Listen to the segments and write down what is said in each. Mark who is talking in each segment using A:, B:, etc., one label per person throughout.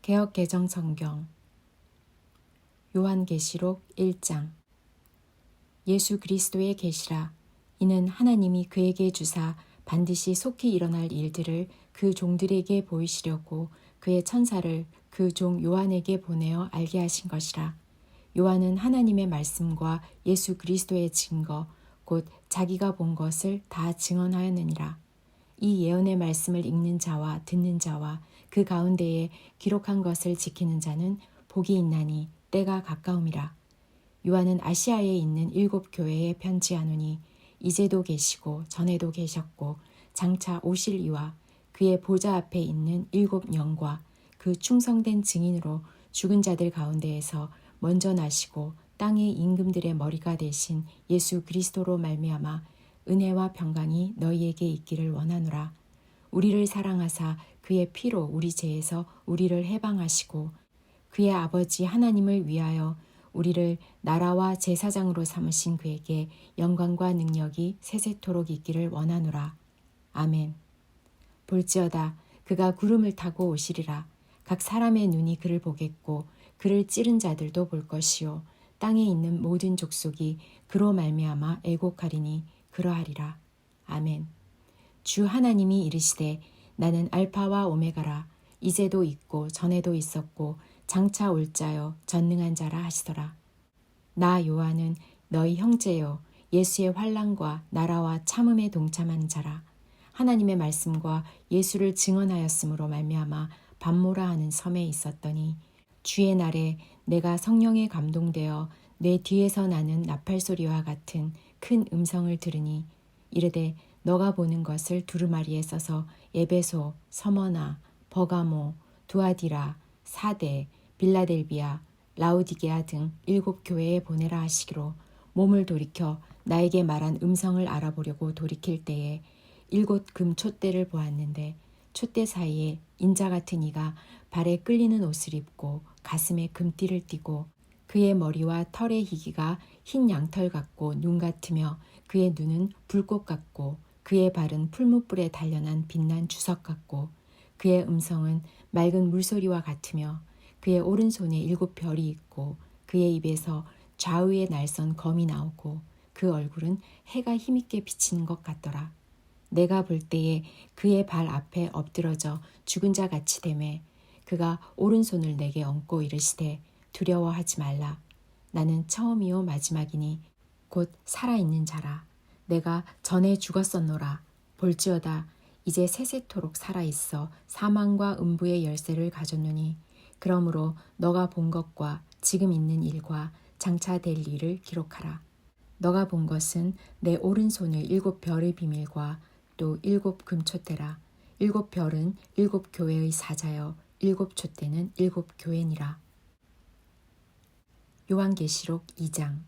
A: 개역 개정 성경 요한계시록 1장. 예수 그리스도의 계시라. 이는 하나님이 그에게 주사 반드시 속히 일어날 일들을 그 종들에게 보이시려고 그의 천사를 그 종 요한에게 보내어 알게 하신 것이라. 요한은 하나님의 말씀과 예수 그리스도의 증거 곧 자기가 본 것을 다 증언하였느니라. 이 예언의 말씀을 읽는 자와 듣는 자와 그 가운데에 기록한 것을 지키는 자는 복이 있나니 때가 가까움이라. 요한은 아시아에 있는 7 교회에 편지하노니 이제도 계시고 전에도 계셨고 장차 오실 이와 그의 보좌 앞에 있는 7 영과 그 충성된 증인으로 죽은 자들 가운데에서 먼저 나시고 땅의 임금들의 머리가 되신 예수 그리스도로 말미암아 은혜와 평강이 너희에게 있기를 원하노라. 우리를 사랑하사 그의 피로 우리 죄에서 우리를 해방하시고 그의 아버지 하나님을 위하여 우리를 나라와 제사장으로 삼으신 그에게 영광과 능력이 세세토록 있기를 원하노라. 아멘. 볼지어다 그가 구름을 타고 오시리라. 각 사람의 눈이 그를 보겠고 그를 찌른 자들도 볼 것이요 땅에 있는 모든 족속이 그로 말미암아 애곡하리니 그러하리라. 아멘. 주 하나님이 이르시되 나는 알파와 오메가라. 이제도 있고 전에도 있었고 장차 올 자요 전능한 자라 하시더라. 나 요한은 너희 형제요 예수의 환난과 나라와 참음에 동참하는 자라. 하나님의 말씀과 예수를 증언하였으므로 말미암아 밤모라 하는 섬에 있었더니 주의 날에 내가 성령에 감동되어 내 뒤에서 나는 나팔 소리와 같은 큰 음성을 들으니 이르되 너가 보는 것을 두루마리에 써서 에베소, 서머나, 버가모, 두아디라, 사대, 빌라델비아, 라우디게아 등 7 교회에 보내라 하시기로 몸을 돌이켜 나에게 말한 음성을 알아보려고 돌이킬 때에 7 금 촛대를 보았는데 촛대 사이에 인자 같은 이가 발에 끌리는 옷을 입고 가슴에 금띠를 띠고 그의 머리와 털의 희기가 흰 양털 같고 눈 같으며 그의 눈은 불꽃 같고 그의 발은 풀무불에 단련한 빛난 주석 같고 그의 음성은 맑은 물소리와 같으며 그의 오른손에 7 별이 있고 그의 입에서 좌우에 날선 검이 나오고 그 얼굴은 해가 힘있게 비치는 것 같더라. 내가 볼 때에 그의 발 앞에 엎드러져 죽은 자 같이 되매 그가 오른손을 내게 얹고 이르시되 두려워하지 말라. 나는 처음이요 마지막이니 곧 살아있는 자라. 내가 전에 죽었었노라. 볼지어다 이제 세세토록 살아있어 사망과 음부의 열쇠를 가졌노니 그러므로 너가 본 것과 지금 있는 일과 장차 될 일을 기록하라. 너가 본 것은 내 오른손의 7 별의 비밀과 또 7 금촛대라. 7 별은 7 교회의 사자여 7 촛대는 7 교회니라. 요한계시록 2장.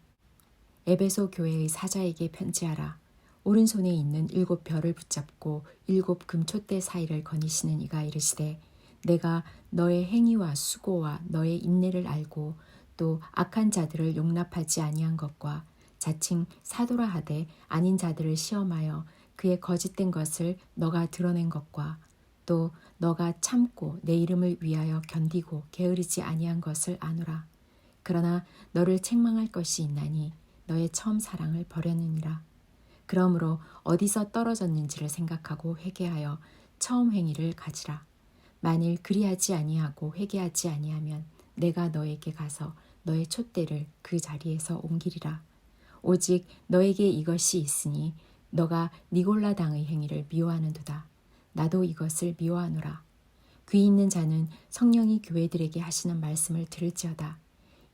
A: 에베소 교회의 사자에게 편지하라. 오른손에 있는 7 별을 붙잡고 7 금촛대 사이를 거니시는 이가 이르시되 내가 너의 행위와 수고와 너의 인내를 알고 또 악한 자들을 용납하지 아니한 것과 자칭 사도라 하되 아닌 자들을 시험하여 그의 거짓된 것을 너가 드러낸 것과 또 너가 참고 내 이름을 위하여 견디고 게으르지 아니한 것을 아노라. 그러나 너를 책망할 것이 있나니 너의 처음 사랑을 버렸느니라. 그러므로 어디서 떨어졌는지를 생각하고 회개하여 처음 행위를 가지라. 만일 그리하지 아니하고 회개하지 아니하면 내가 너에게 가서 너의 촛대를 그 자리에서 옮기리라. 오직 너에게 이것이 있으니 너가 니골라당의 행위를 미워하는도다. 나도 이것을 미워하노라. 귀 있는 자는 성령이 교회들에게 하시는 말씀을 들을지어다.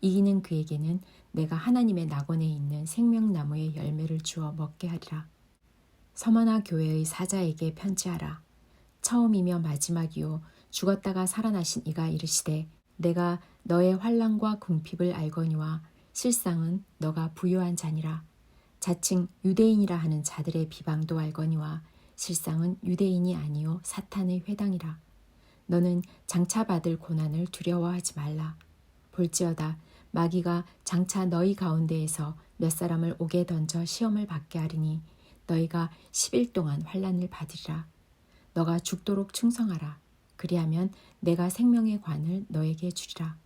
A: 이기는 그에게는 내가 하나님의 낙원에 있는 생명나무의 열매를 주어 먹게 하리라. 서머나 교회의 사자에게 편지하라. 처음이며 마지막이요 죽었다가 살아나신 이가 이르시되 내가 너의 환난과 궁핍을 알거니와 실상은 너가 부요한 자니라. 자칭 유대인이라 하는 자들의 비방도 알거니와 실상은 유대인이 아니요 사탄의 회당이라. 너는 장차 받을 고난을 두려워하지 말라. 볼지어다 마귀가 장차 너희 가운데에서 몇 사람을 옥에 던져 시험을 받게 하리니 너희가 10일 동안 환난을 받으리라. 너가 죽도록 충성하라. 그리하면 내가 생명의 관을 너에게 주리라.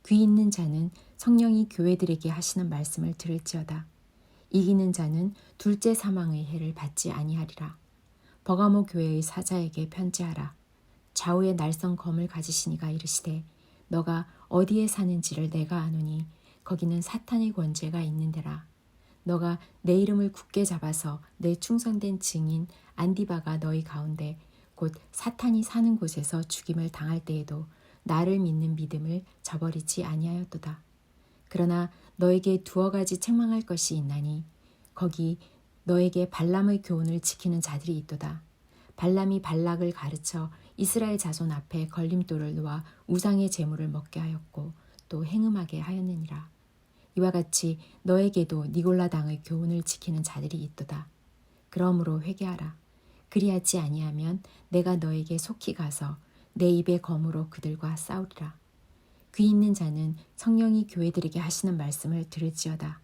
A: 귀 있는 자는 성령이 교회들에게 하시는 말씀을 들을지어다. 이기는 자는 둘째 사망의 해를 받지 아니하리라. 버가모 교회의 사자에게 편지하라. 좌우에 날선 검을 가지시니가 이르시되 너가 어디에 사는지를 내가 아노니 거기는 사탄의 권죄가 있는 데라. 너가 내 이름을 굳게 잡아서 내 충성된 증인 안디바가 너희 가운데 곧 사탄이 사는 곳에서 죽임을 당할 때에도 나를 믿는 믿음을 저버리지 아니하였도다. 그러나 너에게 두어 가지 책망할 것이 있나니 거기 너에게 발람의 교훈을 지키는 자들이 있도다. 발람이 발락을 가르쳐 이스라엘 자손 앞에 걸림돌을 놓아 우상의 제물을 먹게 하였고 또 행음하게 하였느니라. 이와 같이 너에게도 니골라 당의 교훈을 지키는 자들이 있도다. 그러므로 회개하라. 그리하지 아니하면 내가 너에게 속히 가서 내 입의 검으로 그들과 싸우리라. 귀 있는 자는 성령이 교회들에게 하시는 말씀을 들을지어다.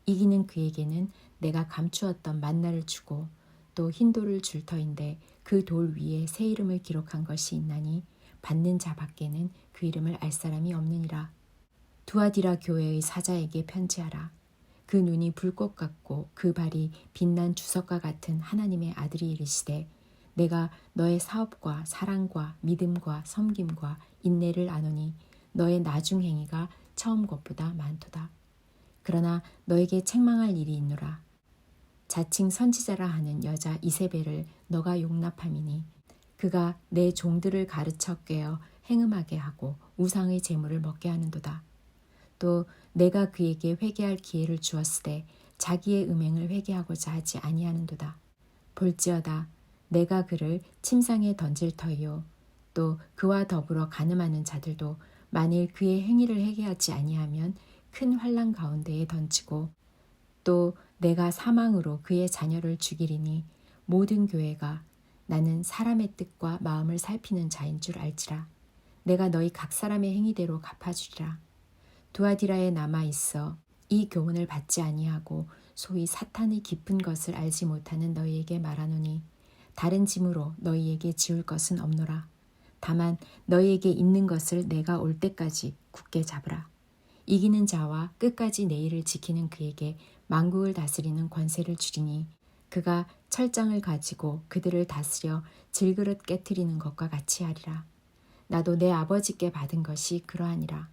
A: 이기는 그에게는 내가 감추었던 만나를 주고 또 흰 돌을 줄 터인데 그 돌 위에 새 이름을 기록한 것이 있나니 받는 자 밖에는 그 이름을 알 사람이 없느니라. 두아디라 교회의 사자에게 편지하라. 그 눈이 불꽃 같고 그 발이 빛난 주석과 같은 하나님의 아들이 이르시되 내가 너의 사업과 사랑과 믿음과 섬김과 인내를 아노니 너의 나중 행위가 처음 것보다 많도다. 그러나 너에게 책망할 일이 있노라. 자칭 선지자라 하는 여자 이세벨을 너가 용납함이니 그가 내 종들을 가르쳐 꿰어 행음하게 하고 우상의 제물을 먹게 하는도다. 또 내가 그에게 회개할 기회를 주었으되 자기의 음행을 회개하고자 하지 아니하는도다. 볼지어다 내가 그를 침상에 던질 터이요 또 그와 더불어 간음하는 자들도 만일 그의 행위를 회개하지 아니하면 큰 환난 가운데에 던지고 또 내가 사망으로 그의 자녀를 죽이리니 모든 교회가 나는 사람의 뜻과 마음을 살피는 자인 줄 알지라. 내가 너희 각 사람의 행위대로 갚아주리라. 두아디라에 남아 있어 이 교훈을 받지 아니하고 소위 사탄의 깊은 것을 알지 못하는 너희에게 말하노니 다른 짐으로 너희에게 지울 것은 없노라. 다만 너희에게 있는 것을 내가 올 때까지 굳게 잡으라. 이기는 자와 끝까지 내 일을 지키는 그에게 만국을 다스리는 권세를 주리니 그가 철장을 가지고 그들을 다스려 질그릇 깨트리는 것과 같이 하리라. 나도 내 아버지께 받은 것이 그러하니라.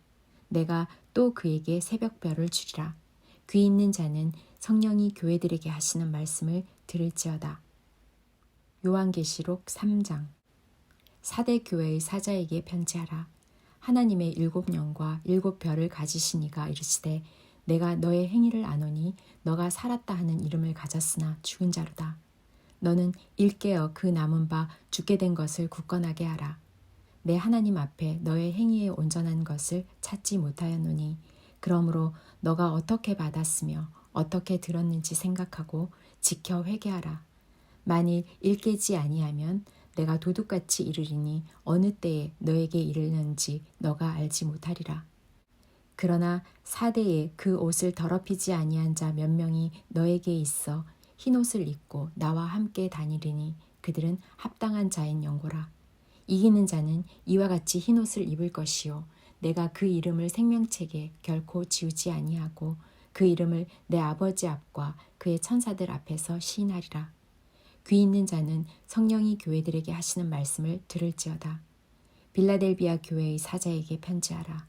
A: 내가 또 그에게 새벽별을 주리라. 귀 있는 자는 성령이 교회들에게 하시는 말씀을 들을지어다. 요한계시록 3장. 사대 교회의 사자에게 편지하라. 하나님의 7영과 7별을 가지시니가 이르시되 내가 너의 행위를 아노니 너가 살았다 하는 이름을 가졌으나 죽은 자로다. 너는 일깨어 그 남은 바 죽게 된 것을 굳건하게 하라. 내 하나님 앞에 너의 행위에 온전한 것을 찾지 못하였노니 그러므로 너가 어떻게 받았으며 어떻게 들었는지 생각하고 지켜 회개하라. 만일 일깨지 아니하면 내가 도둑같이 이르리니 어느 때에 너에게 이르는지 너가 알지 못하리라. 그러나 사대에 그 옷을 더럽히지 아니한 자 몇 명이 너에게 있어 흰옷을 입고 나와 함께 다니리니 그들은 합당한 자인 영고라. 이기는 자는 이와 같이 흰옷을 입을 것이요 내가 그 이름을 생명책에 결코 지우지 아니하고 그 이름을 내 아버지 앞과 그의 천사들 앞에서 시인하리라. 귀 있는 자는 성령이 교회들에게 하시는 말씀을 들을지어다. 빌라델비아 교회의 사자에게 편지하라.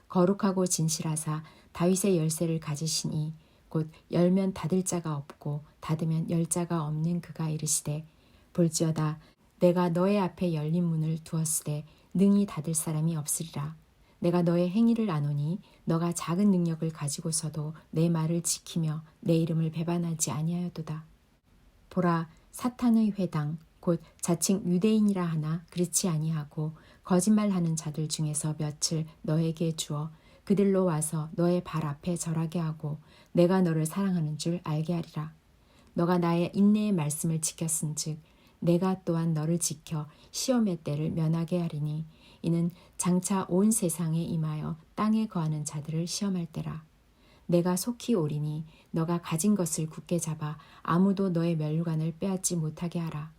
A: 거룩하고 진실하사 다윗의 열쇠를 가지시니 곧 열면 닫을 자가 없고 닫으면 열 자가 없는 그가 이르시되 볼지어다 내가 너의 앞에 열린 문을 두었으되 능히 닫을 사람이 없으리라. 내가 너의 행위를 아노니 너가 작은 능력을 가지고서도 내 말을 지키며 내 이름을 배반하지 아니하였도다. 보라 사탄의 회당 곧 자칭 유대인이라 하나 그렇지 아니하고 거짓말하는 자들 중에서 몇을 너에게 주어 그들로 와서 너의 발 앞에 절하게 하고 내가 너를 사랑하는 줄 알게 하리라. 너가 나의 인내의 말씀을 지켰은즉 내가 또한 너를 지켜 시험의 때를 면하게 하리니 이는 장차 온 세상에 임하여 땅에 거하는 자들을 시험할 때라. 내가 속히 오리니 너가 가진 것을 굳게 잡아 아무도 너의 멸류관을 빼앗지 못하게 하라.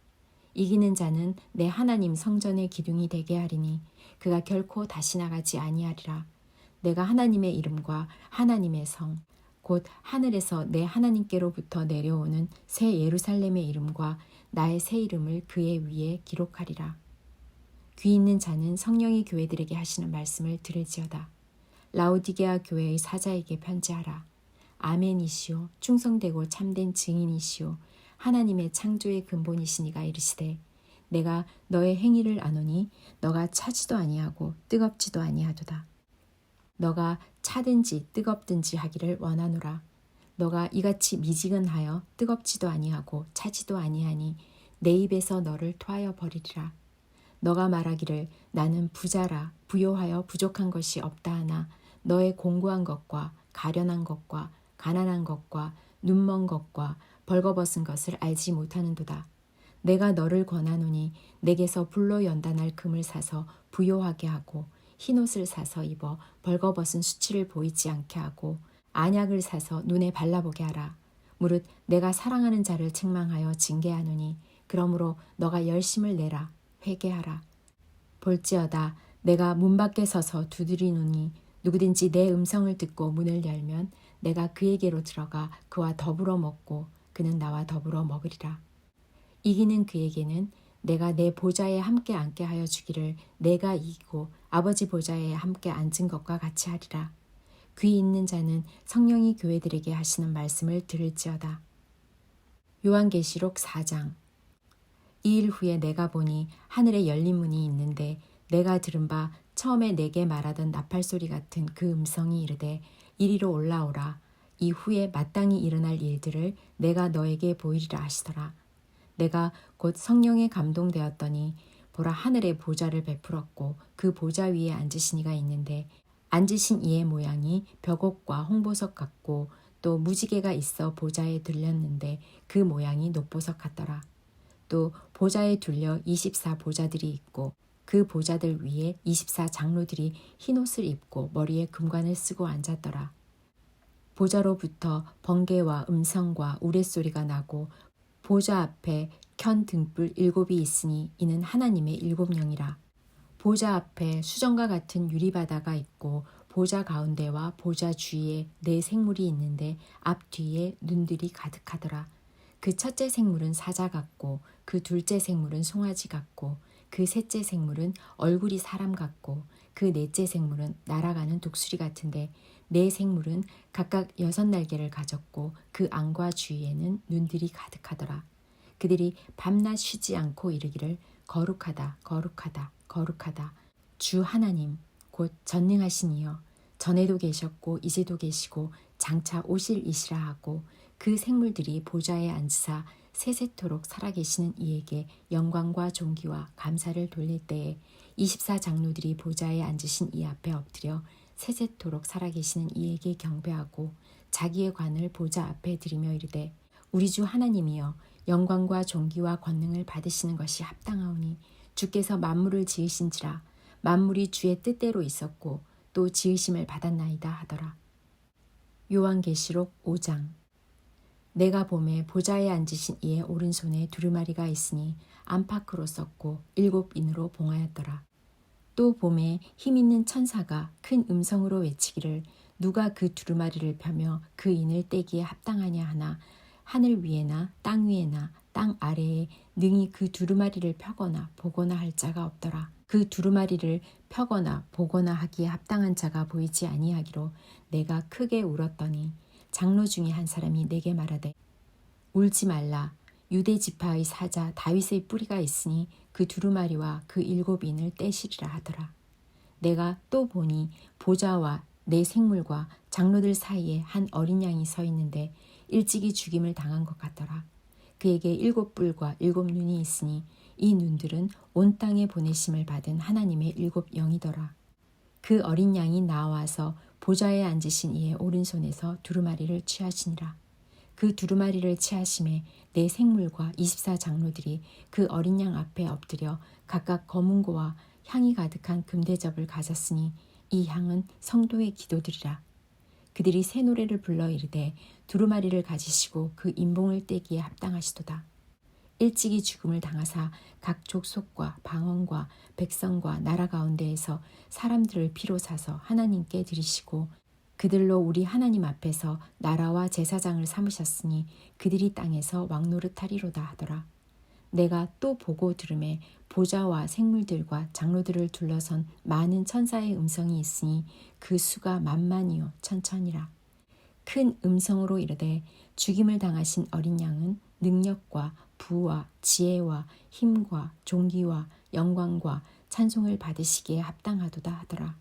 A: 이기는 자는 내 하나님 성전의 기둥이 되게 하리니 그가 결코 다시 나가지 아니하리라. 내가 하나님의 이름과 하나님의 성 곧 하늘에서 내 하나님께로부터 내려오는 새 예루살렘의 이름과 나의 새 이름을 그의 위에 기록하리라. 귀 있는 자는 성령이 교회들에게 하시는 말씀을 들을지어다. 라오디게아 교회의 사자에게 편지하라. 아멘이시오 충성되고 참된 증인이시오 하나님의 창조의 근본이시니가 이르시되 내가 너의 행위를 아노니 너가 차지도 아니하고 뜨겁지도 아니하도다. 너가 차든지 뜨겁든지 하기를 원하노라. 너가 이같이 미지근하여 뜨겁지도 아니하고 차지도 아니하니 내 입에서 너를 토하여 버리리라. 너가 말하기를 나는 부자라 부요하여 부족한 것이 없다 하나 너의 공고한 것과 가련한 것과 가난한 것과 눈먼 것과 벌거벗은 것을 알지 못하는도다. 내가 너를 권하노니 내게서 불로 연단할 금을 사서 부요하게 하고 흰옷을 사서 입어 벌거벗은 수치를 보이지 않게 하고 안약을 사서 눈에 발라보게 하라. 무릇 내가 사랑하는 자를 책망하여 징계하노니 그러므로 너가 열심을 내라 회개하라. 볼지어다 내가 문 밖에 서서 두드리노니 누구든지 내 음성을 듣고 문을 열면 내가 그에게로 들어가 그와 더불어 먹고 그는 나와 더불어 먹으리라. 이기는 그에게는 내가 내 보좌에 함께 앉게 하여 주기를 내가 이기고 아버지 보좌에 함께 앉은 것과 같이 하리라. 귀 있는 자는 성령이 교회들에게 하시는 말씀을 들을지어다. 요한계시록 4장. 이 일 후에 내가 보니 하늘에 열린 문이 있는데 내가 들은 바 처음에 내게 말하던 나팔소리 같은 그 음성이 이르되 이리로 올라오라. 이후에 마땅히 일어날 일들을 내가 너에게 보이리라 하시더라. 내가 곧 성령에 감동되었더니 보라 하늘에 보좌를 베풀었고 그 보좌 위에 앉으신 이가 있는데 앉으신 이의 모양이 벽옥과 홍보석 같고 또 무지개가 있어 보좌에 들렸는데 그 모양이 녹보석 같더라. 또 보좌에 둘려 24 보좌들이 있고 그 보좌들 위에 24 장로들이 흰옷을 입고 머리에 금관을 쓰고 앉았더라. 보좌로부터 번개와 음성과 우레소리가 나고 보좌 앞에 켠 등불 7이 있으니 이는 하나님의 7영이라. 보좌 앞에 수정과 같은 유리바다가 있고 보좌 가운데와 보좌 주위에 4 생물이 있는데 앞뒤에 눈들이 가득하더라. 그 첫째 생물은 사자 같고 그 둘째 생물은 송아지 같고 그 셋째 생물은 얼굴이 사람 같고 그 넷째 생물은 날아가는 독수리 같은데 4 생물은 각각 6 날개를 가졌고 그 안과 주위에는 눈들이 가득하더라. 그들이 밤낮 쉬지 않고 이르기를 거룩하다 거룩하다 거룩하다 주 하나님 곧 전능하신 이여 전에도 계셨고 이제도 계시고 장차 오실 이시라 하고 그 생물들이 보좌에 앉으사 세세토록 살아계시는 이에게 영광과 존귀와 감사를 돌릴 때에 24 장로들이 보좌에 앉으신 이 앞에 엎드려 세세토록 살아계시는 이에게 경배하고 자기의 관을 보좌 앞에 들이며 이르되 우리 주 하나님이여 영광과 존귀와 권능을 받으시는 것이 합당하오니 주께서 만물을 지으신지라 만물이 주의 뜻대로 있었고 또 지으심을 받았나이다 하더라. 요한계시록 5장. 내가 보매 보좌에 앉으신 이의 오른손에 두루마리가 있으니 안팎으로 썼고 7인으로 봉하였더라. 또 보매 힘있는 천사가 큰 음성으로 외치기를 누가 그 두루마리를 펴며 그 인을 떼기에 합당하냐 하나 하늘 위에나 땅 위에나 땅 아래에 능히 그 두루마리를 펴거나 보거나 할 자가 없더라. 그 두루마리를 펴거나 보거나 하기에 합당한 자가 보이지 아니하기로 내가 크게 울었더니 장로 중에 한 사람이 내게 말하되 울지 말라. 유대 지파의 사자 다윗의 뿌리가 있으니 그 두루마리와 그 7인을 떼시리라 하더라. 내가 또 보니 보좌와 4 생물과 장로들 사이에 한 어린 양이 서 있는데 일찍이 죽임을 당한 것 같더라. 그에게 7뿔과 7눈이 있으니 이 눈들은 온 땅에 보내심을 받은 하나님의 7영이더라. 그 어린 양이 나와서 보좌에 앉으신 이의 오른손에서 두루마리를 취하시니라. 그 두루마리를 취하심에 4 생물과 24 장로들이 그 어린 양 앞에 엎드려 각각 검은고와 향이 가득한 금대접을 가졌으니 이 향은 성도의 기도들이라. 그들이 새 노래를 불러 이르되 두루마리를 가지시고 그 인봉을 떼기에 합당하시도다. 일찍이 죽음을 당하사 각 족속과 방언과 백성과 나라 가운데에서 사람들을 피로 사서 하나님께 드리시고 그들로 우리 하나님 앞에서 나라와 제사장을 삼으셨으니 그들이 땅에서 왕노릇하리로다 하더라. 내가 또 보고 들음에 보좌와 생물들과 장로들을 둘러선 많은 천사의 음성이 있으니 그 수가 만만이요 천천이라. 큰 음성으로 이르되 죽임을 당하신 어린 양은 능력과 부와 지혜와 힘과 존귀와 영광과 찬송을 받으시기에 합당하도다 하더라.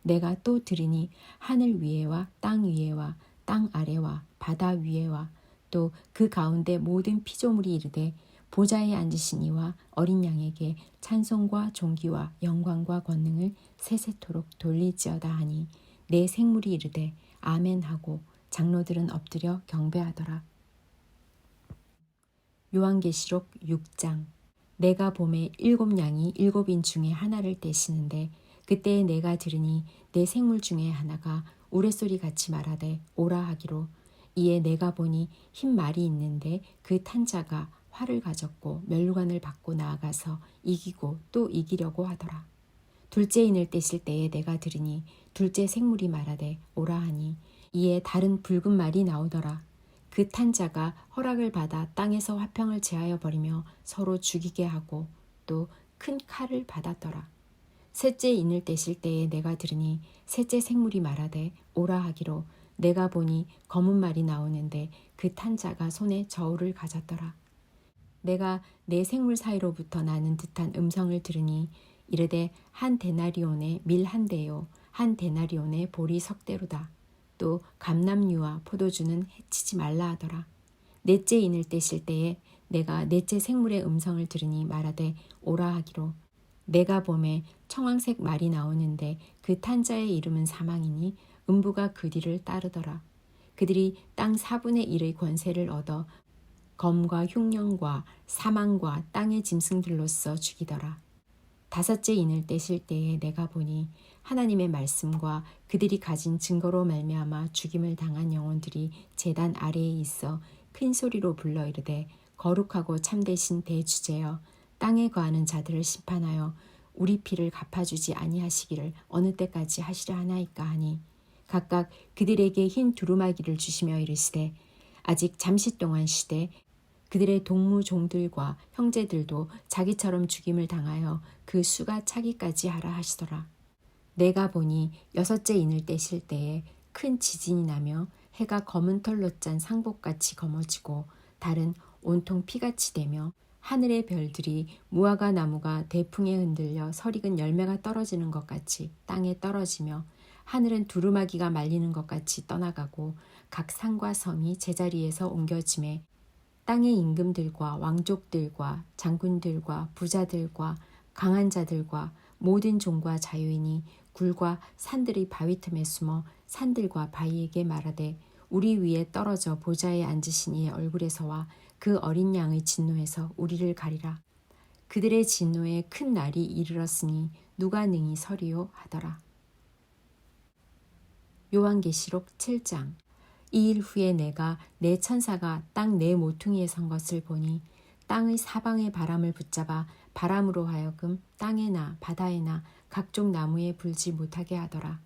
A: 내가 또 들으니 하늘 위에와 땅 위에와 땅 아래와 바다 위에와 또 그 가운데 모든 피조물이 이르되 보좌에 앉으신 이와 어린 양에게 찬송과 존귀와 영광과 권능을 세세토록 돌릴지어다 하니 내 생물이 이르되 아멘 하고 장로들은 엎드려 경배하더라. 요한계시록 6장. 내가 봄에 7양이 7인 중에 하나를 떼시는데 그때에 내가 들으니 내 생물 중에 하나가 우레소리 같이 말하되 오라 하기로 이에 내가 보니 흰 말이 있는데 그 탄 자가 활을 가졌고 면류관을 받고 나아가서 이기고 또 이기려고 하더라. 둘째 인을 떼실 때에 내가 들으니 둘째 생물이 말하되 오라 하니 이에 다른 붉은 말이 나오더라. 그 탄 자가 허락을 받아 땅에서 화평을 제하여 버리며 서로 죽이게 하고 또 큰 칼을 받았더라. 셋째 인을 떼실 때에 내가 들으니 셋째 생물이 말하되 오라 하기로 내가 보니 검은 말이 나오는데 그 탄 자가 손에 저울을 가졌더라. 내가 내 생물 사이로부터 나는 듯한 음성을 들으니 이르되 한 데나리온에 밀 한 대요 한 데나리온에 보리 석 대로다. 또 감람류와 포도주는 해치지 말라 하더라. 넷째 인을 떼실 때에 내가 넷째 생물의 음성을 들으니 말하되 오라 하기로 내가 봄에 청황색 말이 나오는데 그 탄자의 이름은 사망이니 음부가 그 뒤를 따르더라. 그들이 땅 4분의 1의 권세를 얻어 검과 흉령과 사망과 땅의 짐승들로서 죽이더라. 다섯째 인을 떼실 때에 내가 보니 하나님의 말씀과 그들이 가진 증거로 말미암아 죽임을 당한 영혼들이 제단 아래에 있어 큰 소리로 불러 이르되 거룩하고 참되신 대주제여 땅에 거하는 자들을 심판하여 우리 피를 갚아주지 아니하시기를 어느 때까지 하시려 하나이까 하니 각각 그들에게 흰 두루마기를 주시며 이르시되 아직 잠시 동안 쉬되 그들의 동무 종들과 형제들도 자기처럼 죽임을 당하여 그 수가 차기까지 하라 하시더라. 내가 보니 여섯째 인을 떼실 때에 큰 지진이 나며 해가 검은 털로 짠 상복같이 검어지고 달은 온통 피같이 되며 하늘의 별들이 무화과 나무가 대풍에 흔들려 설익은 열매가 떨어지는 것 같이 땅에 떨어지며 하늘은 두루마기가 말리는 것 같이 떠나가고 각 산과 섬이 제자리에서 옮겨짐에 땅의 임금들과 왕족들과 장군들과 부자들과 강한 자들과 모든 종과 자유인이 굴과 산들의 바위 틈에 숨어 산들과 바위에게 말하되 우리 위에 떨어져 보좌에 앉으신 이의 얼굴에서와 그 어린 양의 진노에서 우리를 가리라. 그들의 진노에 큰 날이 이르렀으니 누가 능히 서리요 하더라. 요한계시록 7장. 이 일 후에 내가 내 천사가 땅 네 모퉁이에 선 것을 보니 땅의 사방의 바람을 붙잡아 바람으로 하여금 땅에나 바다에나 각종 나무에 불지 못하게 하더라.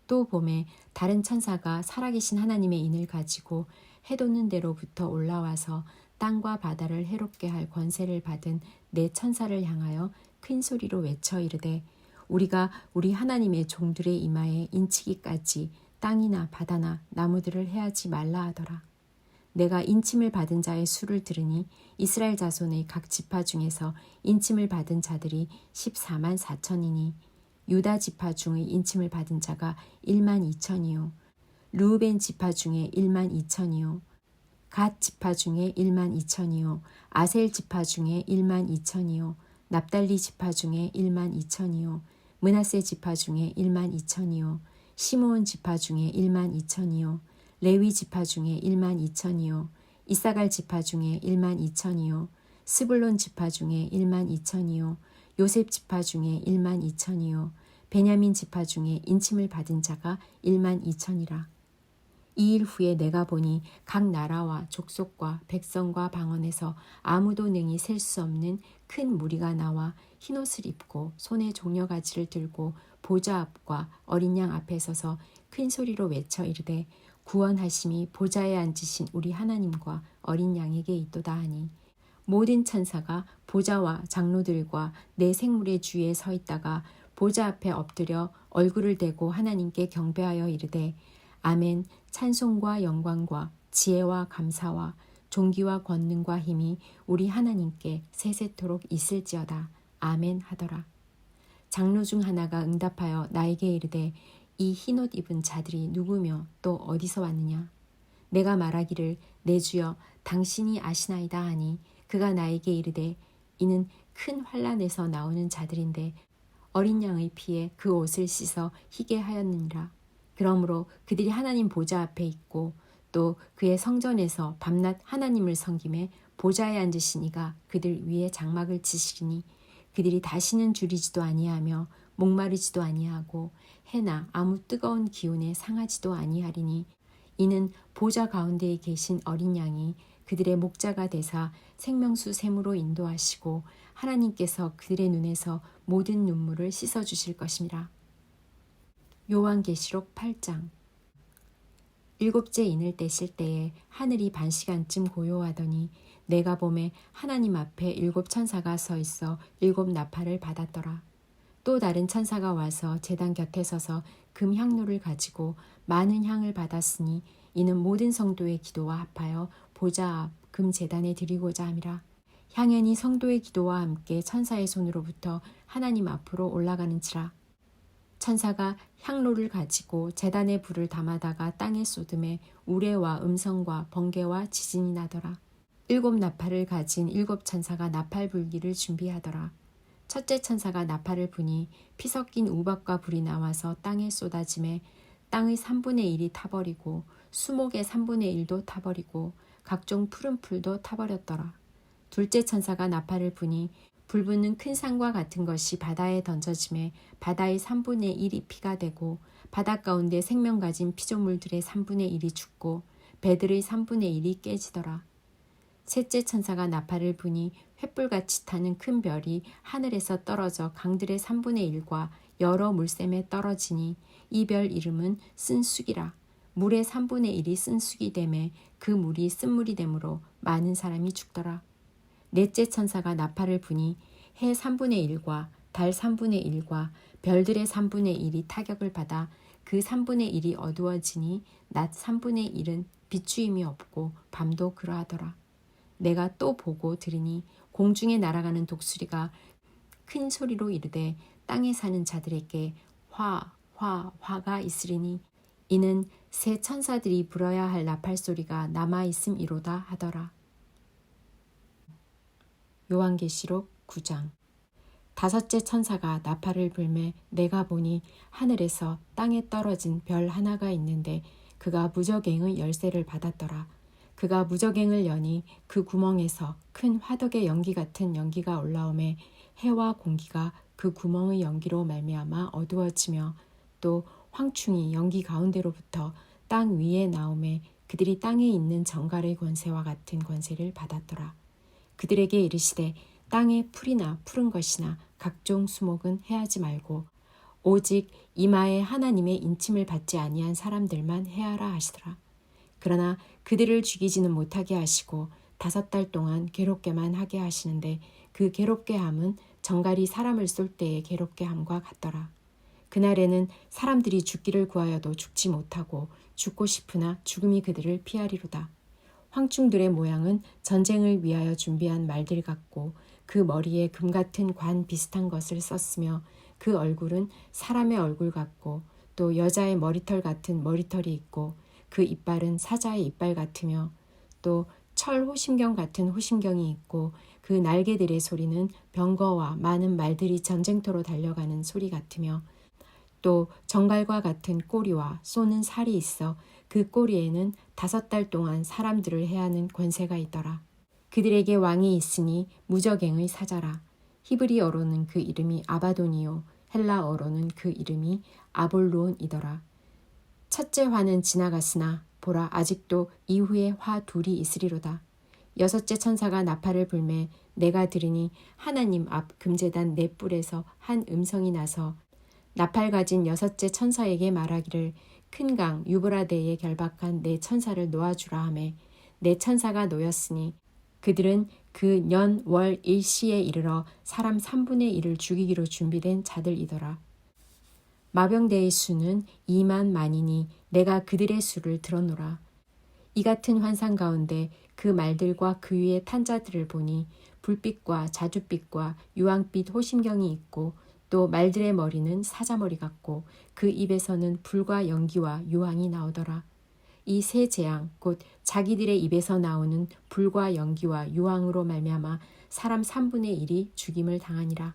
A: 또 봄에 다른 천사가 살아계신 하나님의 인을 가지고 해돋는 데로부터 올라와서 땅과 바다를 해롭게 할 권세를 받은 내 천사를 향하여 큰 소리로 외쳐 이르되 우리가 우리 하나님의 종들의 이마에 인치기까지 땅이나 바다나 나무들을 해하지 말라 하더라. 내가 인침을 받은 자의 수를 들으니 이스라엘 자손의 각 지파 중에서 인침을 받은 자들이 14만 4천이니 유다 지파 중의 인침을 받은 자가 1만 2천이요 르우벤 지파 중에 1만 2천이요 갓 지파 중에 1만 2천이요 아셀 지파 중에 1만 2천이요 납달리 지파 중에 1만 2천이요 므낫세 지파 중에 1만 2천이요 시므온 지파 중에 1만 2천이요 레위 지파 중에 1만 2천이요 이사갈 지파 중에 1만 2천이요 스불론 지파 중에 1만 2천이요 요셉 지파 중에 1만 2천이요 베냐민 지파 중에 인침을 받은 자가 1만 2천이라. 이 일 후에 내가 보니 각 나라와 족속과 백성과 방언에서 아무도 능히 셀 수 없는 큰 무리가 나와 흰옷을 입고 손에 종려가지를 들고 보좌 앞과 어린 양 앞에 서서 큰 소리로 외쳐 이르되 구원하심이 보좌에 앉으신 우리 하나님과 어린 양에게 있도다 하니 모든 천사가 보좌와 장로들과 내 생물의 주위에 서 있다가 보좌 앞에 엎드려 얼굴을 대고 하나님께 경배하여 이르되 아멘. 찬송과 영광과 지혜와 감사와 존귀와 권능과 힘이 우리 하나님께 세세토록 있을지어다. 아멘 하더라. 장로 중 하나가 응답하여 나에게 이르되 이 흰옷 입은 자들이 누구며 또 어디서 왔느냐. 내가 말하기를 내 주여 당신이 아시나이다 하니 그가 나에게 이르되 이는 큰 환난에서 나오는 자들인데 어린 양의 피에 그 옷을 씻어 희게 하였느니라. 그러므로 그들이 하나님 보좌 앞에 있고 또 그의 성전에서 밤낮 하나님을 섬김에 보좌에 앉으신 이가 그들 위에 장막을 치시리니 그들이 다시는 줄이지도 아니하며 목마르지도 아니하고 해나 아무 뜨거운 기운에 상하지도 아니하리니 이는 보좌 가운데에 계신 어린 양이 그들의 목자가 되사 생명수 샘으로 인도하시고 하나님께서 그들의 눈에서 모든 눈물을 씻어주실 것임이라. 요한계시록 8장. 일곱째 인을 떼실 때에 하늘이 반시간쯤 고요하더니 내가 보매 하나님 앞에 일곱 천사가 서 있어 일곱 나팔을 받았더라. 또 다른 천사가 와서 제단 곁에 서서 금 향로를 가지고 많은 향을 받았으니 이는 모든 성도의 기도와 합하여 보좌 앞 금 제단에 드리고자 함이라. 향연이 성도의 기도와 함께 천사의 손으로부터 하나님 앞으로 올라가는지라. 천사가 향로를 가지고 제단에 불을 담아다가 땅에 쏟음에 우레와 음성과 번개와 지진이 나더라. 일곱 나팔을 가진 일곱 천사가 나팔 불기를 준비하더라. 첫째 천사가 나팔을 부니 피 섞인 우박과 불이 나와서 땅에 쏟아짐에 땅의 3분의 1이 타버리고 수목의 3분의 1도 타버리고 각종 푸른 풀도 타버렸더라. 둘째 천사가 나팔을 부니 불붙는 큰 산과 같은 것이 바다에 던져짐에 바다의 3분의 1이 피가 되고 바다 가운데 생명 가진 피조물들의 3분의 1이 죽고 배들의 3분의 1이 깨지더라. 셋째 천사가 나팔을 부니 횃불같이 타는 큰 별이 하늘에서 떨어져 강들의 3분의 1과 여러 물샘에 떨어지니 이 별 이름은 쓴쑥이라. 물의 3분의 1이 쓴쑥이 되매 그 물이 쓴물이 되므로 많은 사람이 죽더라. 넷째 천사가 나팔을 부니 해 3분의 1과 달 3분의 1과 별들의 3분의 1이 타격을 받아 그 3분의 1이 어두워지니 낮 3분의 1은 비추임이 없고 밤도 그러하더라. 내가 또 보고 들으니 공중에 날아가는 독수리가 큰 소리로 이르되 땅에 사는 자들에게 화가 있으리니 이는 새 천사들이 불어야 할 나팔 소리가 남아 있음이로다 하더라. 요한계시록 9장. 다섯째 천사가 나팔을 불매 내가 보니 하늘에서 땅에 떨어진 별 하나가 있는데 그가 무저갱의 열쇠를 받았더라. 그가 무저갱을 여니 그 구멍에서 큰 화덕의 연기 같은 연기가 올라오매 해와 공기가 그 구멍의 연기로 말미암아 어두워지며 또 황충이 연기 가운데로부터 땅 위에 나오매 그들이 땅에 있는 정갈의 권세와 같은 권세를 받았더라. 그들에게 이르시되 땅에 풀이나 푸른 것이나 각종 수목은 해하지 말고 오직 이마에 하나님의 인침을 받지 아니한 사람들만 해하라 하시더라. 그러나 그들을 죽이지는 못하게 하시고 5달 동안 괴롭게만 하게 하시는데 그 괴롭게 함은 정갈이 사람을 쏠 때의 괴롭게 함과 같더라. 그날에는 사람들이 죽기를 구하여도 죽지 못하고 죽고 싶으나 죽음이 그들을 피하리로다. 황충들의 모양은 전쟁을 위하여 준비한 말들 같고 그 머리에 금 같은 관 비슷한 것을 썼으며 그 얼굴은 사람의 얼굴 같고 또 여자의 머리털 같은 머리털이 있고 그 이빨은 사자의 이빨 같으며 또 철 호심경 같은 호심경이 있고 그 날개들의 소리는 병거와 많은 말들이 전쟁터로 달려가는 소리 같으며 또 정갈과 같은 꼬리와 쏘는 살이 있어 그 꼬리에는 5달 동안 사람들을 해하는 권세가 있더라. 그들에게 왕이 있으니 무저갱의 사자라. 히브리어로는 그 이름이 아바돈이요 헬라어로는 그 이름이 아볼론이더라. 첫째 화는 지나갔으나 보라 아직도 이후에 화 둘이 있으리로다. 여섯째 천사가 나팔을 불매 내가 들으니 하나님 앞 금제단 네 뿔에서 한 음성이 나서 나팔 가진 여섯째 천사에게 말하기를 큰 강 유브라데에 결박한 네 천사를 놓아주라 하매 네 천사가 놓였으니 그들은 그 년 월 일시에 이르러 사람 3분의 1을 죽이기로 준비된 자들이더라. 마병대의 수는 2만 만이니 내가 그들의 수를 들었노라. 이 같은 환상 가운데 그 말들과 그 위에 탄 자들을 보니 불빛과 자줏빛과 유황빛 호심경이 있고 또 말들의 머리는 사자머리 같고 그 입에서는 불과 연기와 유황이 나오더라. 이 세 재앙 곧 자기들의 입에서 나오는 불과 연기와 유황으로 말미암아 사람 3분의 1이 죽임을 당하니라.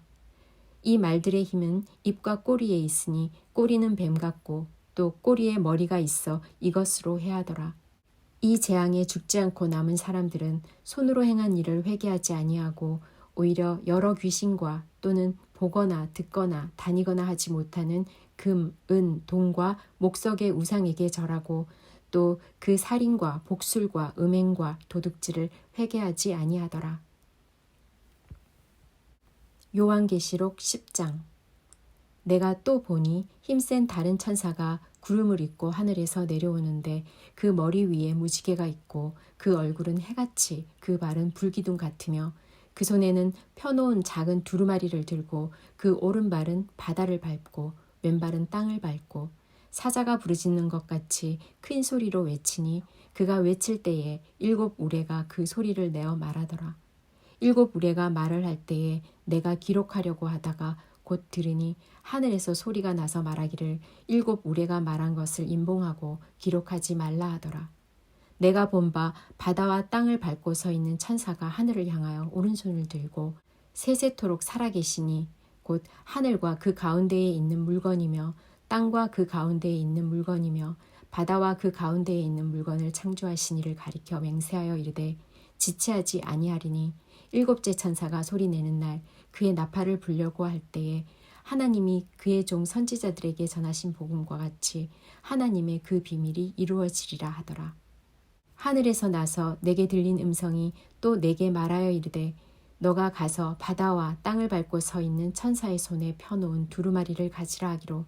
A: 이 말들의 힘은 입과 꼬리에 있으니 꼬리는 뱀 같고 또 꼬리에 머리가 있어 이것으로 해하더라. 이 재앙에 죽지 않고 남은 사람들은 손으로 행한 일을 회개하지 아니하고 오히려 여러 귀신과 또는 보거나 듣거나 다니거나 하지 못하는 금, 은, 동과 목석의 우상에게 절하고 또 그 살인과 복술과 음행과 도둑질을 회개하지 아니하더라. 요한계시록 10장. 내가 또 보니 힘센 다른 천사가 구름을 입고 하늘에서 내려오는데 그 머리 위에 무지개가 있고 그 얼굴은 해같이 그 발은 불기둥 같으며 그 손에는 펴놓은 작은 두루마리를 들고 그 오른발은 바다를 밟고 왼발은 땅을 밟고 사자가 부르짖는 것 같이 큰 소리로 외치니 그가 외칠 때에 7 우레가 그 소리를 내어 말하더라. 7 우레가 말을 할 때에 내가 기록하려고 하다가 곧 들으니 하늘에서 소리가 나서 말하기를 7 우레가 말한 것을 임봉하고 기록하지 말라 하더라. 내가 본 바 바다와 땅을 밟고 서 있는 천사가 하늘을 향하여 오른손을 들고 세세토록 살아계시니 곧 하늘과 그 가운데에 있는 물건이며 땅과 그 가운데에 있는 물건이며 바다와 그 가운데에 있는 물건을 창조하신 이를 가리켜 맹세하여 이르되 지체하지 아니하리니 7째 천사가 소리내는 날 그의 나팔을 불려고 할 때에 하나님이 그의 종 선지자들에게 전하신 복음과 같이 하나님의 그 비밀이 이루어지리라 하더라. 하늘에서 나서 내게 들린 음성이 또 내게 말하여 이르되 너가 가서 바다와 땅을 밟고 서 있는 천사의 손에 펴놓은 두루마리를 가지라 하기로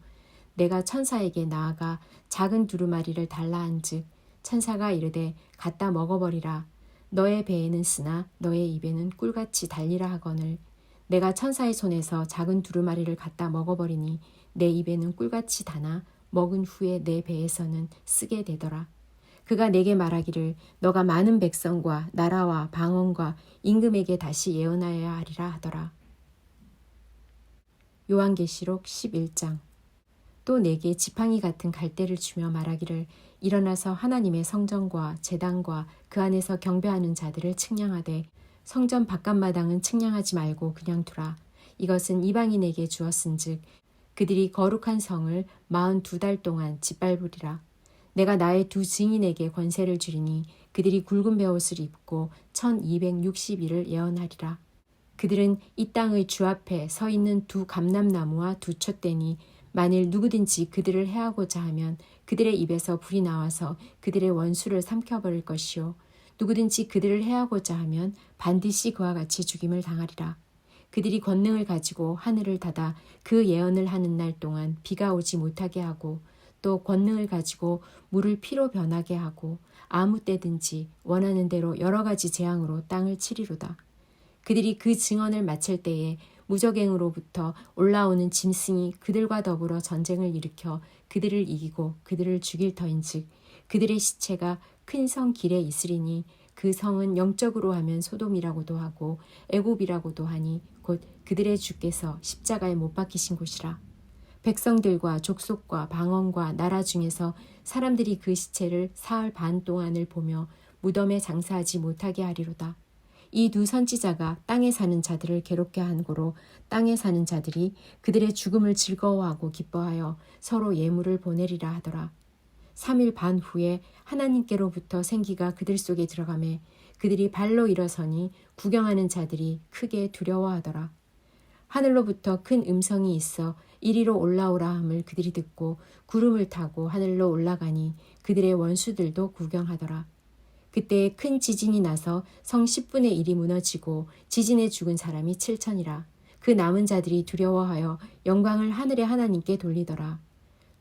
A: 내가 천사에게 나아가 작은 두루마리를 달라 한즉 천사가 이르되 갖다 먹어버리라. 너의 배에는 쓰나 너의 입에는 꿀같이 달리라 하거늘 내가 천사의 손에서 작은 두루마리를 갖다 먹어버리니 내 입에는 꿀같이 다나 먹은 후에 내 배에서는 쓰게 되더라. 그가 내게 말하기를 너가 많은 백성과 나라와 방언과 임금에게 다시 예언하여야 하리라 하더라. 요한계시록 11장. 또 내게 지팡이 같은 갈대를 주며 말하기를 일어나서 하나님의 성전과 제단과 그 안에서 경배하는 자들을 측량하되 성전 바깥마당은 측량하지 말고 그냥 두라. 이것은 이방인에게 주었은즉 그들이 거룩한 성을 42달 동안 짓밟으리라. 내가 나의 두 증인에게 권세를 주리니 그들이 굵은 베옷을 입고 1260일을 예언하리라. 그들은 이 땅의 주 앞에 서 있는 두 감람나무와 두 촛대니 만일 누구든지 그들을 해하고자 하면 그들의 입에서 불이 나와서 그들의 원수를 삼켜버릴 것이요 누구든지 그들을 해하고자 하면 반드시 그와 같이 죽임을 당하리라. 그들이 권능을 가지고 하늘을 닫아 그 예언을 하는 날 동안 비가 오지 못하게 하고 또 권능을 가지고 물을 피로 변하게 하고 아무 때든지 원하는 대로 여러 가지 재앙으로 땅을 치리로다. 그들이 그 증언을 마칠 때에 무적행으로부터 올라오는 짐승이 그들과 더불어 전쟁을 일으켜 그들을 이기고 그들을 죽일 터인즉 그들의 시체가 큰 성 길에 있으리니 그 성은 영적으로 하면 소돔이라고도 하고 애굽이라고도 하니 곧 그들의 주께서 십자가에 못 박히신 곳이라. 백성들과 족속과 방언과 나라 중에서 사람들이 그 시체를 사흘 반 동안을 보며 무덤에 장사하지 못하게 하리로다. 이 두 선지자가 땅에 사는 자들을 괴롭게 한 고로 땅에 사는 자들이 그들의 죽음을 즐거워하고 기뻐하여 서로 예물을 보내리라 하더라. 3일 반 후에 하나님께로부터 생기가 그들 속에 들어가매 그들이 발로 일어서니 구경하는 자들이 크게 두려워하더라. 하늘로부터 큰 음성이 있어 이리로 올라오라 함을 그들이 듣고 구름을 타고 하늘로 올라가니 그들의 원수들도 구경하더라. 그때 큰 지진이 나서 성 10분의 1이 무너지고 지진에 죽은 사람이 7천이라. 그 남은 자들이 두려워하여 영광을 하늘의 하나님께 돌리더라.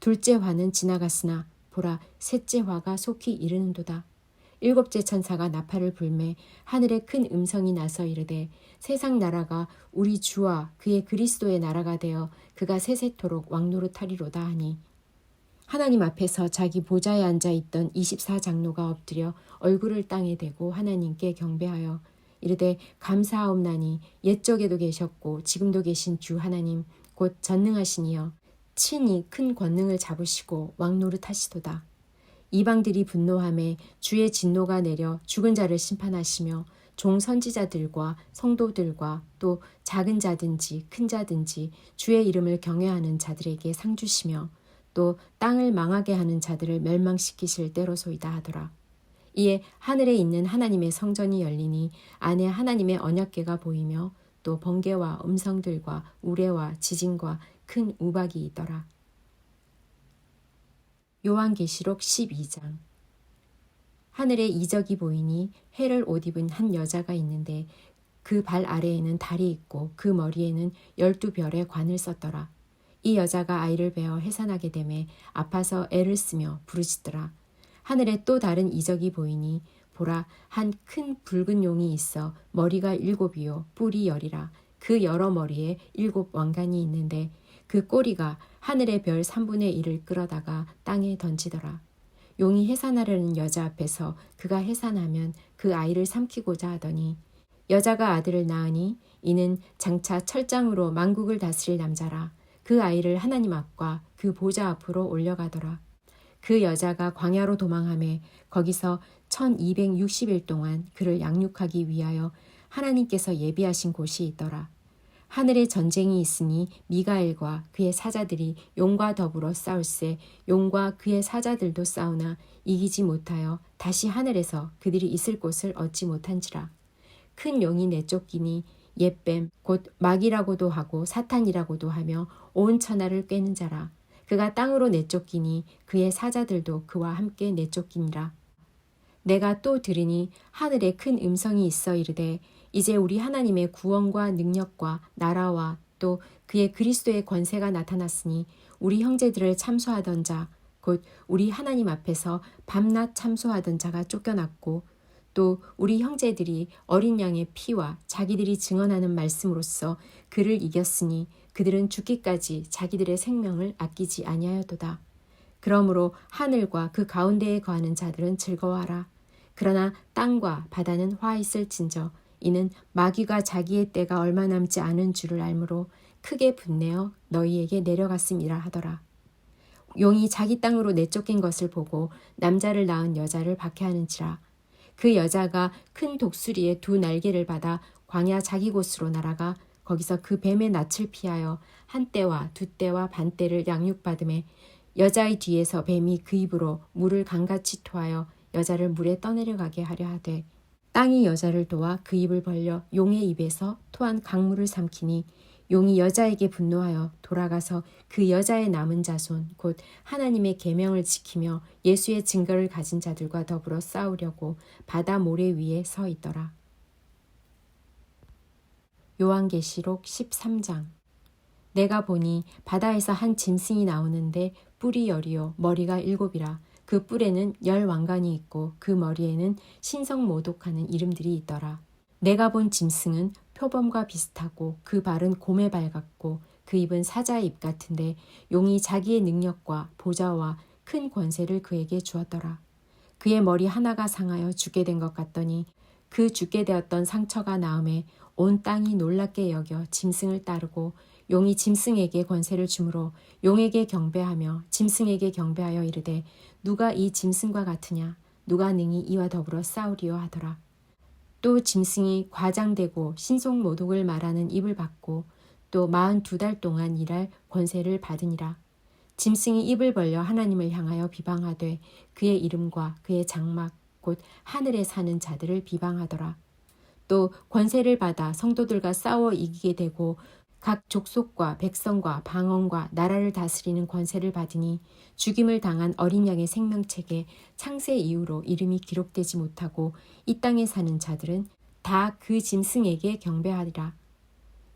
A: 둘째 화는 지나갔으나 보라 셋째 화가 속히 이르는도다. 일곱째 천사가 나팔을 불매 하늘에 큰 음성이 나서 이르되 세상 나라가 우리 주와 그의 그리스도의 나라가 되어 그가 세세토록 왕노릇하리로다 하니 하나님 앞에서 자기 보좌에 앉아 있던 24장로가 엎드려 얼굴을 땅에 대고 하나님께 경배하여 이르되 감사하옵나니 옛적에도 계셨고 지금도 계신 주 하나님 곧 전능하시니여 친히 큰 권능을 잡으시고 왕노릇하시도다. 이방들이 분노하매 주의 진노가 내려 죽은 자를 심판하시며 종 선지자들과 성도들과 또 작은 자든지 큰 자든지 주의 이름을 경외하는 자들에게 상 주시며 또 땅을 망하게 하는 자들을 멸망시키실 때로소이다 하더라. 이에 하늘에 있는 하나님의 성전이 열리니 안에 하나님의 언약궤가 보이며 또 번개와 음성들과 우레와 지진과 큰 우박이 있더라. 요한계시록 12장. 하늘에 이적이 보이니 해를 옷 입은 한 여자가 있는데 그 발 아래에는 달이 있고 그 머리에는 12별의 관을 썼더라. 이 여자가 아이를 베어 해산하게 되매 아파서 애를 쓰며 부르짖더라. 하늘에 또 다른 이적이 보이니 보라 한 큰 붉은 용이 있어 머리가 7이요 뿔이 10이라. 그 여러 머리에 7 왕관이 있는데 그 꼬리가 하늘의 별 3분의 1을 끌어다가 땅에 던지더라. 용이 해산하려는 여자 앞에서 그가 해산하면 그 아이를 삼키고자 하더니 여자가 아들을 낳으니 이는 장차 철장으로 만국을 다스릴 남자라. 그 아이를 하나님 앞과 그 보좌 앞으로 올려가더라. 그 여자가 광야로 도망하매 거기서 1260일 동안 그를 양육하기 위하여 하나님께서 예비하신 곳이 있더라. 하늘에 전쟁이 있으니 미가엘과 그의 사자들이 용과 더불어 싸울세 용과 그의 사자들도 싸우나 이기지 못하여 다시 하늘에서 그들이 있을 곳을 얻지 못한지라. 큰 용이 내쫓기니 옛뱀 곧 마귀라고도 하고 사탄이라고도 하며 온 천하를 꿰는 자라. 그가 땅으로 내쫓기니 그의 사자들도 그와 함께 내쫓기니라. 내가 또 들으니 하늘에 큰 음성이 있어 이르되 이제 우리 하나님의 구원과 능력과 나라와 또 그의 그리스도의 권세가 나타났으니 우리 형제들을 참소하던 자 곧 우리 하나님 앞에서 밤낮 참소하던 자가 쫓겨났고 또 우리 형제들이 어린 양의 피와 자기들이 증언하는 말씀으로써 그를 이겼으니 그들은 죽기까지 자기들의 생명을 아끼지 아니하였도다. 그러므로 하늘과 그 가운데에 거하는 자들은 즐거워하라. 그러나 땅과 바다는 화 있을진저 이는 마귀가 자기의 때가 얼마 남지 않은 줄을 알므로 크게 분내어 너희에게 내려갔음이라 하더라. 용이 자기 땅으로 내쫓긴 것을 보고 남자를 낳은 여자를 박해하는지라. 그 여자가 큰 독수리의 2 날개를 받아 광야 자기 곳으로 날아가 거기서 그 뱀의 낯을 피하여 한 떼와 2 떼와 반 떼를 양육받음에 여자의 뒤에서 뱀이 그 입으로 물을 강같이 토하여 여자를 물에 떠내려가게 하려 하되 땅이 여자를 도와 그 입을 벌려 용의 입에서 토한 강물을 삼키니 용이 여자에게 분노하여 돌아가서 그 여자의 남은 자손 곧 하나님의 계명을 지키며 예수의 증거를 가진 자들과 더불어 싸우려고 바다 모래 위에 서 있더라. 요한계시록 13장. 내가 보니 바다에서 한 짐승이 나오는데 뿔이 10이요 머리가 7이라. 그 뿔에는 10 왕관이 있고 그 머리에는 신성모독하는 이름들이 있더라. 내가 본 짐승은 표범과 비슷하고 그 발은 곰의 발 같고 그 입은 사자의 입 같은데 용이 자기의 능력과 보좌와 큰 권세를 그에게 주었더라. 그의 머리 하나가 상하여 죽게 된 것 같더니 그 죽게 되었던 상처가 나음에 온 땅이 놀랍게 여겨 짐승을 따르고 용이 짐승에게 권세를 주므로 용에게 경배하며 짐승에게 경배하여 이르되 누가 이 짐승과 같으냐 누가 능히 이와 더불어 싸우리요 하더라. 또 짐승이 과장되고 신속모독을 말하는 입을 받고 또 42달 동안 일할 권세를 받으니라. 짐승이 입을 벌려 하나님을 향하여 비방하되 그의 이름과 그의 장막 곧 하늘에 사는 자들을 비방하더라. 또 권세를 받아 성도들과 싸워 이기게 되고 각 족속과 백성과 방언과 나라를 다스리는 권세를 받으니 죽임을 당한 어린 양의 생명책에 창세 이후로 이름이 기록되지 못하고 이 땅에 사는 자들은 다 그 짐승에게 경배하리라.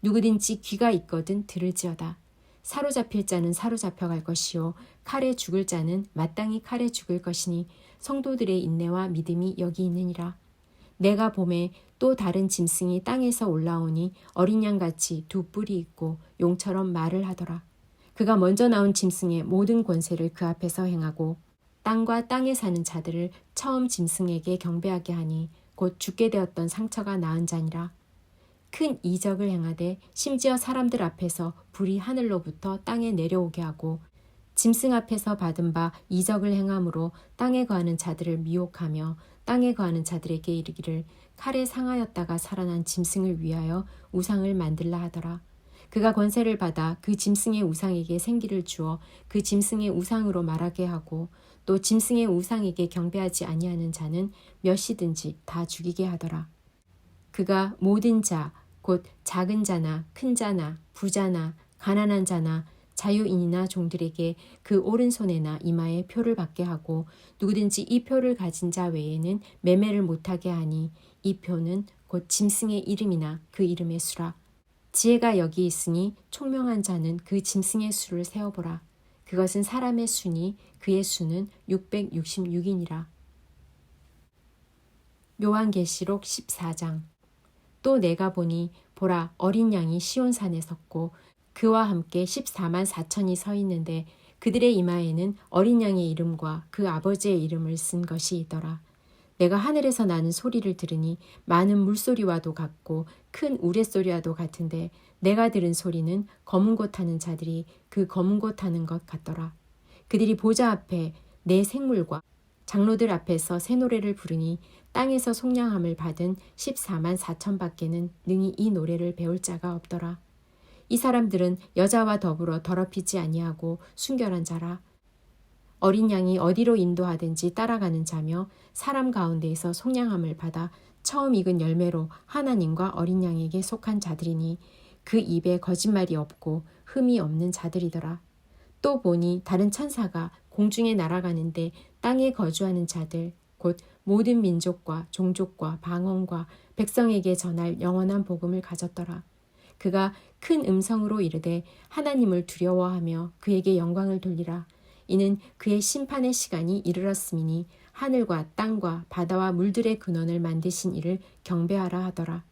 A: 누구든지 귀가 있거든 들을지어다. 사로잡힐 자는 사로잡혀갈 것이요 칼에 죽을 자는 마땅히 칼에 죽을 것이니 성도들의 인내와 믿음이 여기 있느니라. 내가 봄에 또 다른 짐승이 땅에서 올라오니 어린 양같이 두 뿔이 있고 용처럼 말을 하더라. 그가 먼저 나온 짐승의 모든 권세를 그 앞에서 행하고 땅과 땅에 사는 자들을 처음 짐승에게 경배하게 하니 곧 죽게 되었던 상처가 나은 자니라. 큰 이적을 행하되 심지어 사람들 앞에서 불이 하늘로부터 땅에 내려오게 하고 짐승 앞에서 받은 바 이적을 행함으로 땅에 거하는 자들을 미혹하며 땅에 거하는 자들에게 이르기를 칼에 상하였다가 살아난 짐승을 위하여 우상을 만들라 하더라. 그가 권세를 받아 그 짐승의 우상에게 생기를 주어 그 짐승의 우상으로 말하게 하고 또 짐승의 우상에게 경배하지 아니하는 자는 몇이든지 다 죽이게 하더라. 그가 모든 자, 곧 작은 자나 큰 자나 부자나 가난한 자나 자유인이나 종들에게 그 오른손에나 이마에 표를 받게 하고 누구든지 이 표를 가진 자 외에는 매매를 못하게 하니 이 표는 곧 짐승의 이름이나 그 이름의 수라. 지혜가 여기 있으니 총명한 자는 그 짐승의 수를 세어보라. 그것은 사람의 수니 그의 수는 666이니라. 요한계시록 14장. 또 내가 보니 보라 어린 양이 시온산에 섰고 그와 함께 14만 4천이 서 있는데 그들의 이마에는 어린 양의 이름과 그 아버지의 이름을 쓴 것이 있더라. 내가 하늘에서 나는 소리를 들으니 많은 물소리와도 같고 큰 우레소리와도 같은데 내가 들은 소리는 검은 곳 타는 자들이 그 검은 곳 타는 것 같더라. 그들이 보좌 앞에 내 생물과 장로들 앞에서 새 노래를 부르니 땅에서 속량함을 받은 14만 4천 밖에는 능히 이 노래를 배울 자가 없더라. 이 사람들은 여자와 더불어 더럽히지 아니하고 순결한 자라. 어린 양이 어디로 인도하든지 따라가는 자며 사람 가운데에서 속량함을 받아 처음 익은 열매로 하나님과 어린 양에게 속한 자들이니 그 입에 거짓말이 없고 흠이 없는 자들이더라. 또 보니 다른 천사가 공중에 날아가는데 땅에 거주하는 자들 곧 모든 민족과 종족과 방언과 백성에게 전할 영원한 복음을 가졌더라. 그가 큰 음성으로 이르되 하나님을 두려워하며 그에게 영광을 돌리라. 이는 그의 심판의 시간이 이르렀음이니 하늘과 땅과 바다와 물들의 근원을 만드신 이를 경배하라 하더라.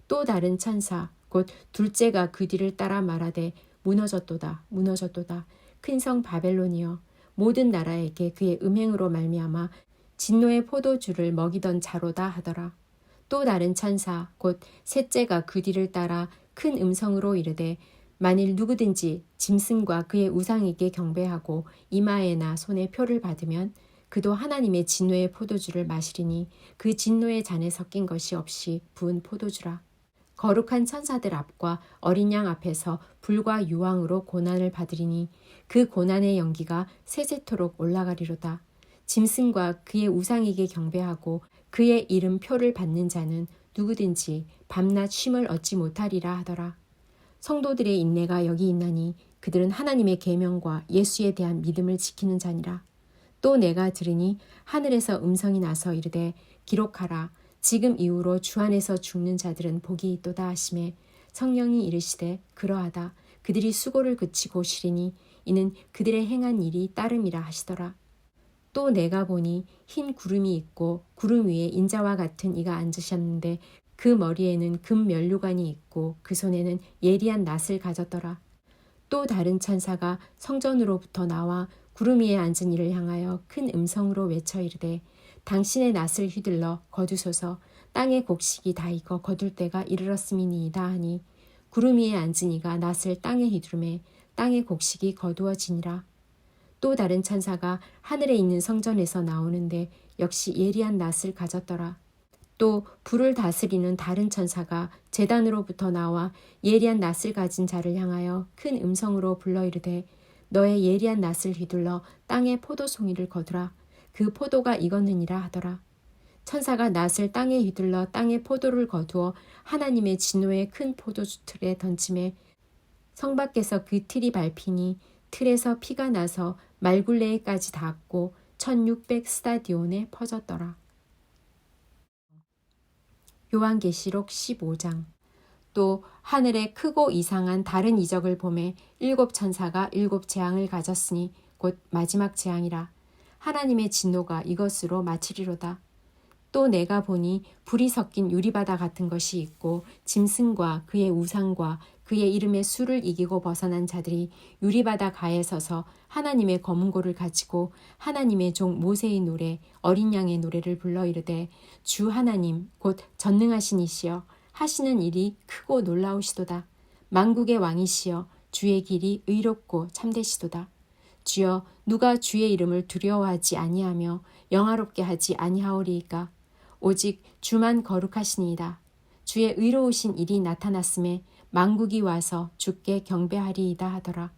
A: 또 다른 천사 곧 둘째가 그 뒤를 따라 말하되 무너졌도다 무너졌도다 큰 성 바벨론이여 모든 나라에게 그의 음행으로 말미암아 진노의 포도주를 먹이던 자로다 하더라. 또 다른 천사 곧 셋째가 그 뒤를 따라 큰 음성으로 이르되 만일 누구든지 짐승과 그의 우상에게 경배하고 이마에나 손에 표를 받으면 그도 하나님의 진노의 포도주를 마시리니 그 진노의 잔에 섞인 것이 없이 부은 포도주라. 거룩한 천사들 앞과 어린 양 앞에서 불과 유황으로 고난을 받으리니 그 고난의 연기가 세세토록 올라가리로다. 짐승과 그의 우상에게 경배하고 그의 이름 표를 받는 자는 누구든지 밤낮 쉼을 얻지 못하리라 하더라. 성도들의 인내가 여기 있나니 그들은 하나님의 계명과 예수에 대한 믿음을 지키는 자니라. 또 내가 들으니 하늘에서 음성이 나서 이르되 기록하라. 지금 이후로 주 안에서 죽는 자들은 복이 있도다 하시매 성령이 이르시되 그러하다. 그들이 수고를 그치고 쉬리니 이는 그들의 행한 일이 따름이라 하시더라. 또 내가 보니 흰 구름이 있고 구름 위에 인자와 같은 이가 앉으셨는데 그 머리에는 금 면류관이 있고 그 손에는 예리한 낫을 가졌더라. 또 다른 천사가 성전으로부터 나와 구름 위에 앉은 이를 향하여 큰 음성으로 외쳐 이르되 당신의 낫을 휘둘러 거두소서. 땅의 곡식이 다 익어 거둘 때가 이르렀음이니이다 하니 구름 위에 앉은 이가 낫을 땅에 휘두르매 땅의 곡식이 거두어지니라. 또 다른 천사가 하늘에 있는 성전에서 나오는데 역시 예리한 낫을 가졌더라. 또 불을 다스리는 다른 천사가 제단으로부터 나와 예리한 낫을 가진 자를 향하여 큰 음성으로 불러 이르되 너의 예리한 낫을 휘둘러 땅의 포도송이를 거두라. 그 포도가 익었느니라 하더라. 천사가 낫을 땅에 휘둘러 땅의 포도를 거두어 하나님의 진노의 큰 포도주 틀에 던지매 성 밖에서 그 틀이 밟히니 틀에서 피가 나서 말굴레에까지 닿았고 1600 스타디온에 퍼졌더라. 요한계시록 15장. 또 하늘에 크고 이상한 다른 이적을 보매 7 천사가 7 재앙을 가졌으니 곧 마지막 재앙이라. 하나님의 진노가 이것으로 마치리로다. 또 내가 보니 불이 섞인 유리바다 같은 것이 있고 짐승과 그의 우상과 그의 이름의 수를 이기고 벗어난 자들이 유리바다 가에 서서 하나님의 검은고를 가지고 하나님의 종 모세의 노래 어린 양의 노래를 불러 이르되 주 하나님 곧 전능하신 이시여 하시는 일이 크고 놀라우시도다. 만국의 왕이시여 주의 길이 의롭고 참되시도다. 주여 누가 주의 이름을 두려워하지 아니하며 영화롭게 하지 아니하오리이까. 오직 주만 거룩하시니이다. 주의 의로우신 일이 나타났음에 만국이 와서 주께 경배하리이다 하더라.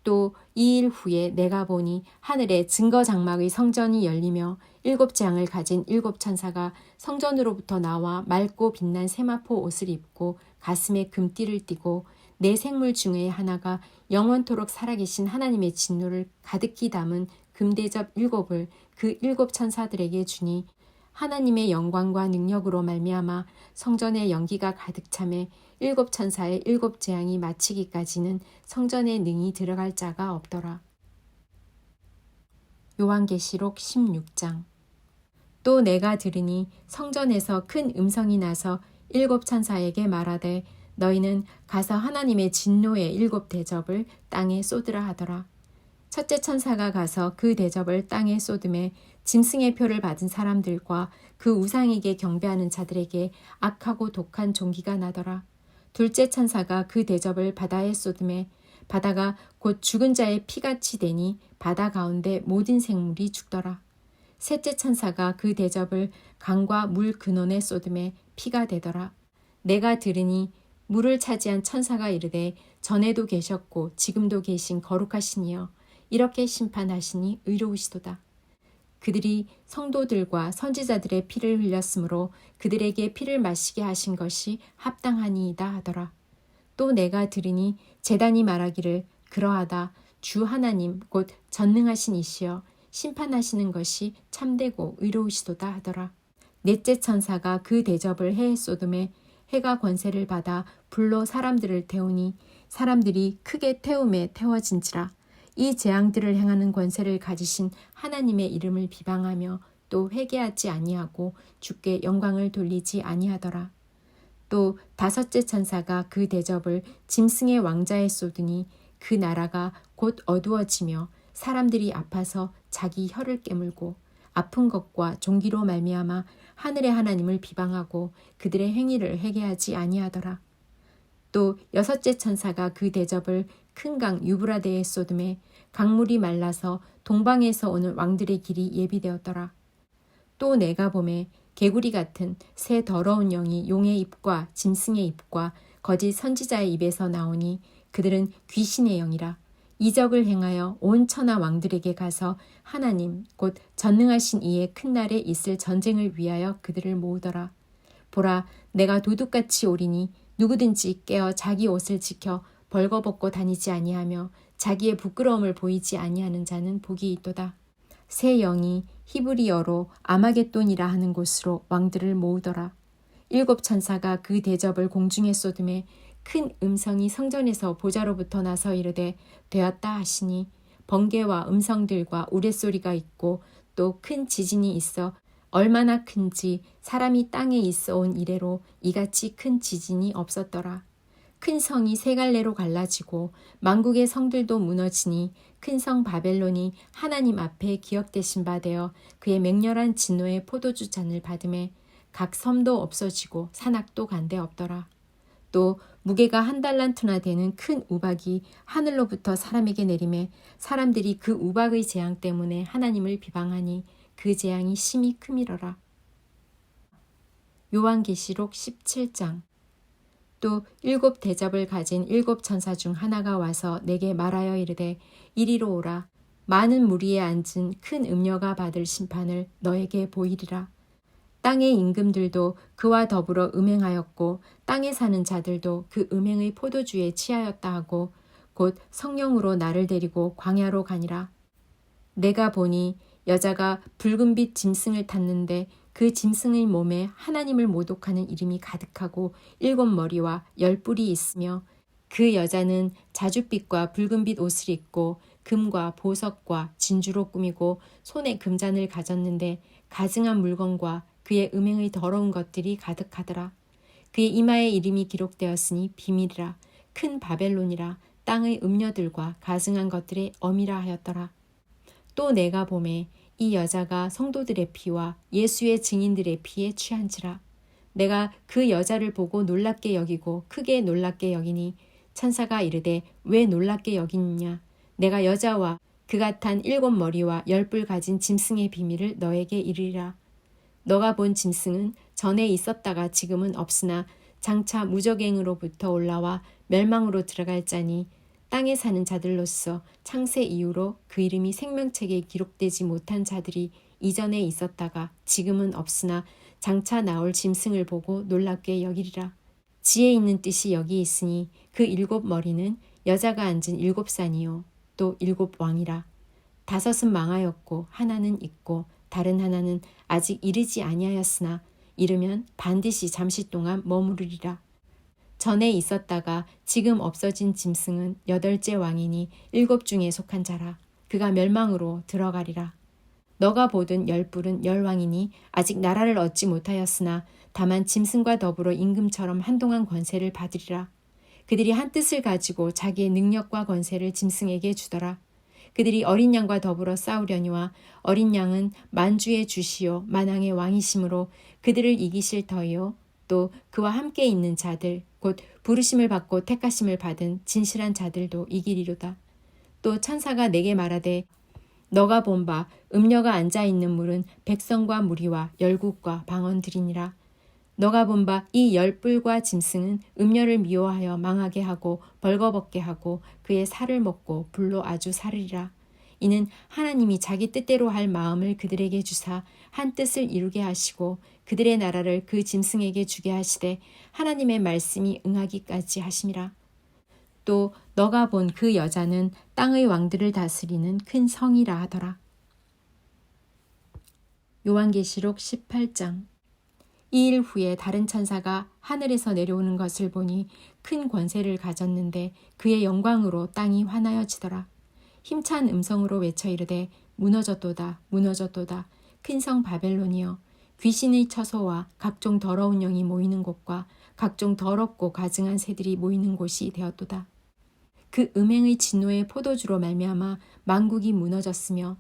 A: 또 이 일 후에 내가 보니 하늘에 증거 장막의 성전이 열리며 7 재앙을 가진 7 천사가 성전으로부터 나와 맑고 빛난 세마포 옷을 입고 가슴에 금띠를 띠고 네 생물 중에 하나가 영원토록 살아계신 하나님의 진노를 가득히 담은 금대접 7을 그 7 천사들에게 주니 하나님의 영광과 능력으로 말미암아 성전에 연기가 가득 차매 7 천사의 7 재앙이 마치기까지는 성전에 능히 들어갈 자가 없더라. 요한계시록 16장. 또 내가 들으니 성전에서 큰 음성이 나서 7 천사에게 말하되 너희는 가서 하나님의 진노의 7 대접을 땅에 쏟으라 하더라. 첫째 천사가 가서 그 대접을 땅에 쏟음에 짐승의 표를 받은 사람들과 그 우상에게 경배하는 자들에게 악하고 독한 종기가 나더라. 둘째 천사가 그 대접을 바다에 쏟음에 바다가 곧 죽은 자의 피같이 되니 바다 가운데 모든 생물이 죽더라. 셋째 천사가 그 대접을 강과 물 근원에 쏟음에 피가 되더라. 내가 들으니 물을 차지한 천사가 이르되 전에도 계셨고 지금도 계신 거룩하시니여 이렇게 심판하시니 의로우시도다. 그들이 성도들과 선지자들의 피를 흘렸으므로 그들에게 피를 마시게 하신 것이 합당하니이다 하더라. 또 내가 들으니 제단이 말하기를 그러하다. 주 하나님 곧 전능하신 이시여 심판하시는 것이 참되고 의로우시도다 하더라. 넷째 천사가 그 대접을 해에 쏟음에 해가 권세를 받아 불로 사람들을 태우니 사람들이 크게 태움에 태워진지라. 이 재앙들을 행하는 권세를 가지신 하나님의 이름을 비방하며 또 회개하지 아니하고 주께 영광을 돌리지 아니하더라. 또 다섯째 천사가 그 대접을 짐승의 왕자에 쏟으니 그 나라가 곧 어두워지며 사람들이 아파서 자기 혀를 깨물고 아픈 것과 종기로 말미암아 하늘의 하나님을 비방하고 그들의 행위를 회개하지 아니하더라. 또 여섯째 천사가 그 대접을 큰 강 유브라데에 쏟음에 강물이 말라서 동방에서 오는 왕들의 길이 예비되었더라. 또 내가 보매 개구리 같은 새 더러운 영이 용의 입과 짐승의 입과 거짓 선지자의 입에서 나오니 그들은 귀신의 영이라. 이적을 행하여 온 천하 왕들에게 가서 하나님 곧 전능하신 이의 큰 날에 있을 전쟁을 위하여 그들을 모으더라. 보라, 내가 도둑같이 오리니 누구든지 깨어 자기 옷을 지켜 벌거벗고 다니지 아니하며 자기의 부끄러움을 보이지 아니하는 자는 복이 있도다. 새 영이 히브리어로 아마겟돈이라 하는 곳으로 왕들을 모으더라. 7 천사가 그 대접을 공중에 쏟음에 큰 음성이 성전에서 보좌로부터 나서 이르되 되었다 하시니 번개와 음성들과 우레소리가 있고 또 큰 지진이 있어 얼마나 큰지 사람이 땅에 있어 온 이래로 이같이 큰 지진이 없었더라. 큰 성이 세 갈래로 갈라지고 만국의 성들도 무너지니 큰 성 바벨론이 하나님 앞에 기억되신 바 되어 그의 맹렬한 진노의 포도주 잔을 받음에 각 섬도 없어지고 산악도 간데 없더라. 또 무게가 1 달란트나 되는 큰 우박이 하늘로부터 사람에게 내림에 사람들이 그 우박의 재앙 때문에 하나님을 비방하니 그 재앙이 심히 크미러라. 요한계시록 17장. 또 7 대접을 가진 7 천사 중 하나가 와서 내게 말하여 이르되 이리로 오라. 많은 무리에 앉은 큰 음녀가 받을 심판을 너에게 보이리라. 땅의 임금들도 그와 더불어 음행하였고 땅에 사는 자들도 그 음행의 포도주에 취하였다 하고 곧 성령으로 나를 데리고 광야로 가니라. 내가 보니 여자가 붉은빛 짐승을 탔는데 그 짐승의 몸에 하나님을 모독하는 이름이 가득하고 7머리와 10뿔이 있으며 그 여자는 자줏빛과 붉은빛 옷을 입고 금과 보석과 진주로 꾸미고 손에 금잔을 가졌는데 가증한 물건과 그의 음행의 더러운 것들이 가득하더라. 그의 이마에 이름이 기록되었으니 비밀이라 큰 바벨론이라 땅의 음녀들과 가증한 것들의 어미라 하였더라. 또 내가 보매 이 여자가 성도들의 피와 예수의 증인들의 피에 취한지라. 내가 그 여자를 보고 놀랍게 여기고 크게 놀랍게 여기니 천사가 이르되 왜 놀랍게 여기느냐. 내가 여자와 그가 탄 7머리와 10뿔 가진 짐승의 비밀을 너에게 이르리라. 너가 본 짐승은 전에 있었다가 지금은 없으나 장차 무적행으로부터 올라와 멸망으로 들어갈 자니 땅에 사는 자들로서 창세 이후로 그 이름이 생명책에 기록되지 못한 자들이 이전에 있었다가 지금은 없으나 장차 나올 짐승을 보고 놀랍게 여기리라. 지혜 있는 뜻이 여기 있으니 그 7머리는 여자가 앉은 7산이요 또 7왕이라. 5은 망하였고 하나는 있고 다른 하나는 아직 이르지 아니하였으나 이르면 반드시 잠시 동안 머무르리라. 전에 있었다가 지금 없어진 짐승은 8째 왕이니 7 중에 속한 자라. 그가 멸망으로 들어가리라. 너가 보던 10뿔은 10왕이니 아직 나라를 얻지 못하였으나 다만 짐승과 더불어 임금처럼 한동안 권세를 받으리라. 그들이 한 뜻을 가지고 자기의 능력과 권세를 짐승에게 주더라. 그들이 어린 양과 더불어 싸우려니와 어린 양은 만주의 주시요 만왕의 왕이심으로 그들을 이기실 터이요 또 그와 함께 있는 자들 곧 부르심을 받고 택하심을 받은 진실한 자들도 이기리로다. 또 천사가 내게 말하되 너가 본 바 음녀가 앉아있는 물은 백성과 무리와 열국과 방언들이니라. 너가 본 바 이 10뿔과 짐승은 음녀를 미워하여 망하게 하고 벌거벗게 하고 그의 살을 먹고 불로 아주 사르리라. 이는 하나님이 자기 뜻대로 할 마음을 그들에게 주사 한 뜻을 이루게 하시고 그들의 나라를 그 짐승에게 주게 하시되 하나님의 말씀이 응하기까지 하심이라. 또 너가 본 그 여자는 땅의 왕들을 다스리는 큰 성이라 하더라. 요한계시록 18장. 이 일 후에 다른 천사가 하늘에서 내려오는 것을 보니 큰 권세를 가졌는데 그의 영광으로 땅이 환하여지더라. 힘찬 음성으로 외쳐 이르되 무너졌도다 무너졌도다 큰 성 바벨론이여 귀신의 처소와 각종 더러운 영이 모이는 곳과 각종 더럽고 가증한 새들이 모이는 곳이 되었도다. 그 음행의 진노의 포도주로 말미암아 만국이 무너졌으며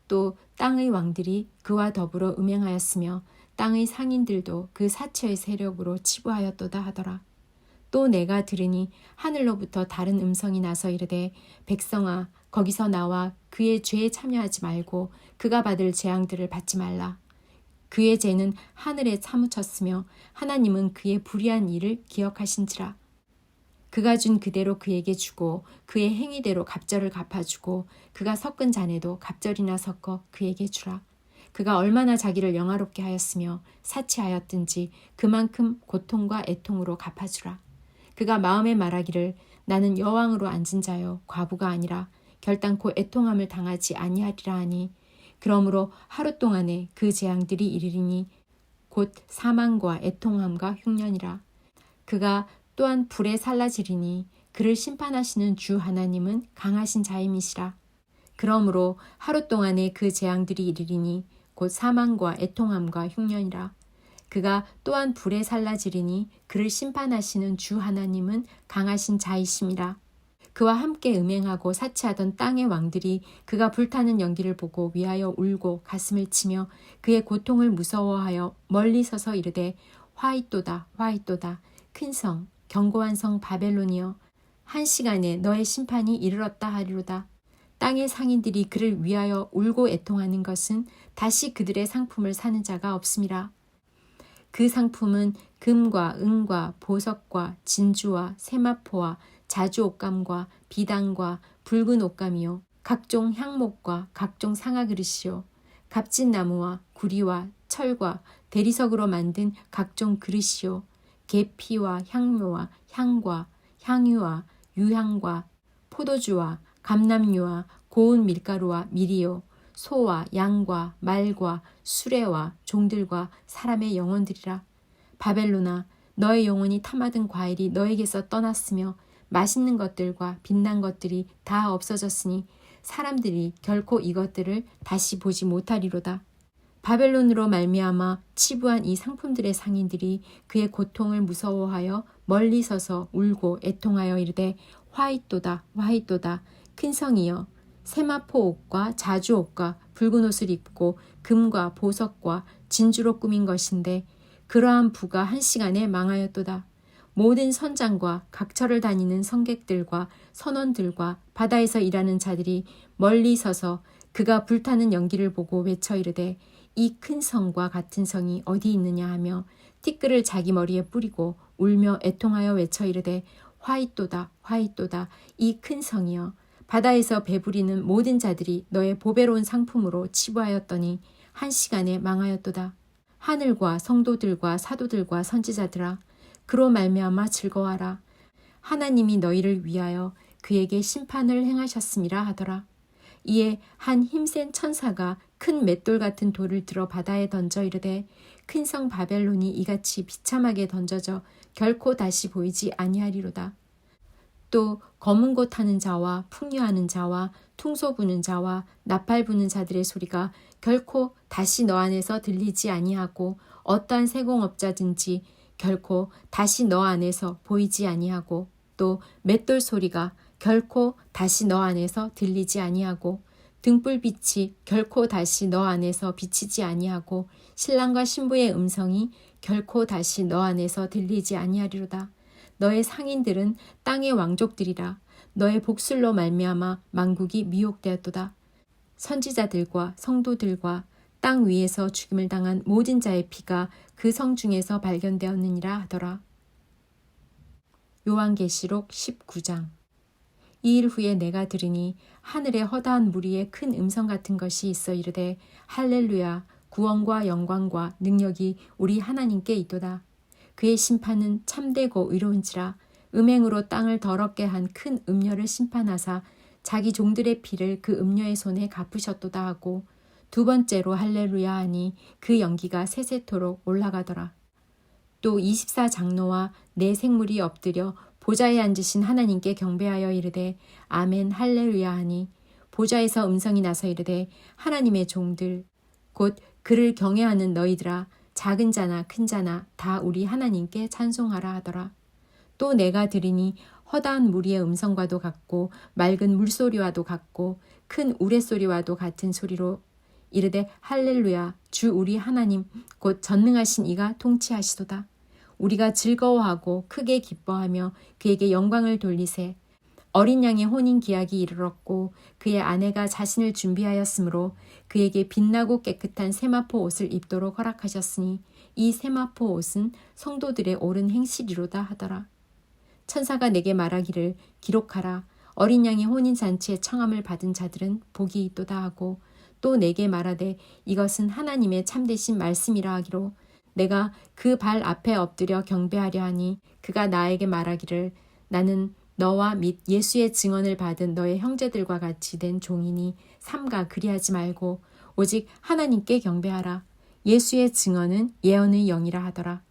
A: 또 땅의 왕들이 그와 더불어 음행하였으며 땅의 상인들도 그 사체의 세력으로 치부하였도다 하더라. 또 내가 들으니 하늘로부터 다른 음성이 나서 이르되 백성아 거기서 나와 그의 죄에 참여하지 말고 그가 받을 재앙들을 받지 말라. 그의 죄는 하늘에 사무쳤으며 하나님은 그의 불의한 일을 기억하신지라. 그가 준 그대로 그에게 주고 그의 행위대로 갑절을 갚아주고 그가 섞은 잔에도 갑절이나 섞어 그에게 주라. 그가 얼마나 자기를 영화롭게 하였으며 사치하였든지 그만큼 고통과 애통으로 갚아주라. 그가 마음에 말하기를 나는 여왕으로 앉은 자여 과부가 아니라 결단코 애통함을 당하지 아니하리라 하니 그러므로 하루 동안에 그 재앙들이 이르리니 곧 사망과 애통함과 흉년이라. 그가 또한 불에 살라지리니 그를 심판하시는 주 하나님은 강하신 자임이시라. 그러므로 하루 동안에 그 재앙들이 이르리니 곧 사망과 애통함과 흉년이라. 그가 또한 불에 살라지리니 그를 심판하시는 주 하나님은 강하신 자이심이라. 그와 함께 음행하고 사치하던 땅의 왕들이 그가 불타는 연기를 보고 위하여 울고 가슴을 치며 그의 고통을 무서워하여 멀리 서서 이르되 화이또다 화이또다 큰 성 견고한 성 바벨론이여 한 시간에 너의 심판이 이르렀다 하리로다. 땅의 상인들이 그를 위하여 울고 애통하는 것은 다시 그들의 상품을 사는 자가 없음이라. 그 상품은 금과 은과 보석과 진주와 세마포와 자주 옷감과 비단과 붉은 옷감이요 각종 향목과 각종 상아 그릇이요 값진 나무와 구리와 철과 대리석으로 만든 각종 그릇이요 계피와 향료와 향과 향유와 유향과 포도주와 감람유와 고운 밀가루와 밀이요 소와 양과 말과 수레와 종들과 사람의 영혼들이라. 바벨론아, 너의 영혼이 탐하던 과일이 너에게서 떠났으며 맛있는 것들과 빛난 것들이 다 없어졌으니 사람들이 결코 이것들을 다시 보지 못하리로다. 바벨론으로 말미암아 치부한 이 상품들의 상인들이 그의 고통을 무서워하여 멀리 서서 울고 애통하여 이르되 화잇도다 화잇도다 큰 성이여 세마포 옷과 자주 옷과 붉은 옷을 입고 금과 보석과 진주로 꾸민 것인데 그러한 부가 한 시간에 망하였도다. 모든 선장과 각처를 다니는 성객들과 선원들과 바다에서 일하는 자들이 멀리 서서 그가 불타는 연기를 보고 외쳐 이르되 이 큰 성과 같은 성이 어디 있느냐 하며 티끌을 자기 머리에 뿌리고 울며 애통하여 외쳐 이르되 화잇도다 화잇도다 이 큰 성이여 바다에서 배부리는 모든 자들이 너의 보배로운 상품으로 치부하였더니 한 시간에 망하였도다. 하늘과 성도들과 사도들과 선지자들아 그로 말미암아 즐거워하라. 하나님이 너희를 위하여 그에게 심판을 행하셨음이라 하더라. 이에 한 힘센 천사가 큰 맷돌 같은 돌을 들어 바다에 던져 이르되 큰 성 바벨론이 이같이 비참하게 던져져 결코 다시 보이지 아니하리로다. 또 검은 곳 타는 자와 풍류하는 자와 퉁소 부는 자와 나팔 부는 자들의 소리가 결코 다시 너 안에서 들리지 아니하고 어떠한 세공업자든지 결코 다시 너 안에서 보이지 아니하고 또 맷돌 소리가 결코 다시 너 안에서 들리지 아니하고 등불빛이 결코 다시 너 안에서 비치지 아니하고 신랑과 신부의 음성이 결코 다시 너 안에서 들리지 아니하리로다. 너의 상인들은 땅의 왕족들이라. 너의 복술로 말미암아 만국이 미혹되었도다. 선지자들과 성도들과 땅 위에서 죽임을 당한 모든 자의 피가 그 성 중에서 발견되었느니라 하더라. 요한계시록 19장. 이 일 후에 내가 들으니 하늘에 허다한 무리의 큰 음성 같은 것이 있어 이르되 할렐루야 구원과 영광과 능력이 우리 하나님께 있도다. 그의 심판은 참되고 의로운지라. 음행으로 땅을 더럽게 한 큰 음녀를 심판하사 자기 종들의 피를 그 음녀의 손에 갚으셨도다 하고 두 번째로 할렐루야 하니 그 연기가 세세토록 올라가더라. 또 24장로와 네 생물이 엎드려 보좌에 앉으신 하나님께 경배하여 이르되 아멘 할렐루야 하니 보좌에서 음성이 나서 이르되 하나님의 종들 곧 그를 경외하는 너희들아 작은 자나 큰 자나 다 우리 하나님께 찬송하라 하더라. 또 내가 들으니 허다한 무리의 음성과도 같고 맑은 물소리와도 같고 큰 우레소리와도 같은 소리로 이르되 할렐루야 주 우리 하나님 곧 전능하신 이가 통치하시도다. 우리가 즐거워하고 크게 기뻐하며 그에게 영광을 돌리세. 어린 양의 혼인 기약이 이르렀고 그의 아내가 자신을 준비하였으므로 그에게 빛나고 깨끗한 세마포 옷을 입도록 허락하셨으니 이 세마포 옷은 성도들의 옳은 행실이로다 하더라. 천사가 내게 말하기를 기록하라. 어린 양의 혼인 잔치에 청함을 받은 자들은 복이 있도다 하고 또 내게 말하되 이것은 하나님의 참되신 말씀이라 하기로 내가 그 발 앞에 엎드려 경배하려 하니 그가 나에게 말하기를 나는 너와 및 예수의 증언을 받은 너의 형제들과 같이 된 종이니 삼가 그리하지 말고 오직 하나님께 경배하라. 예수의 증언은 예언의 영이라 하더라.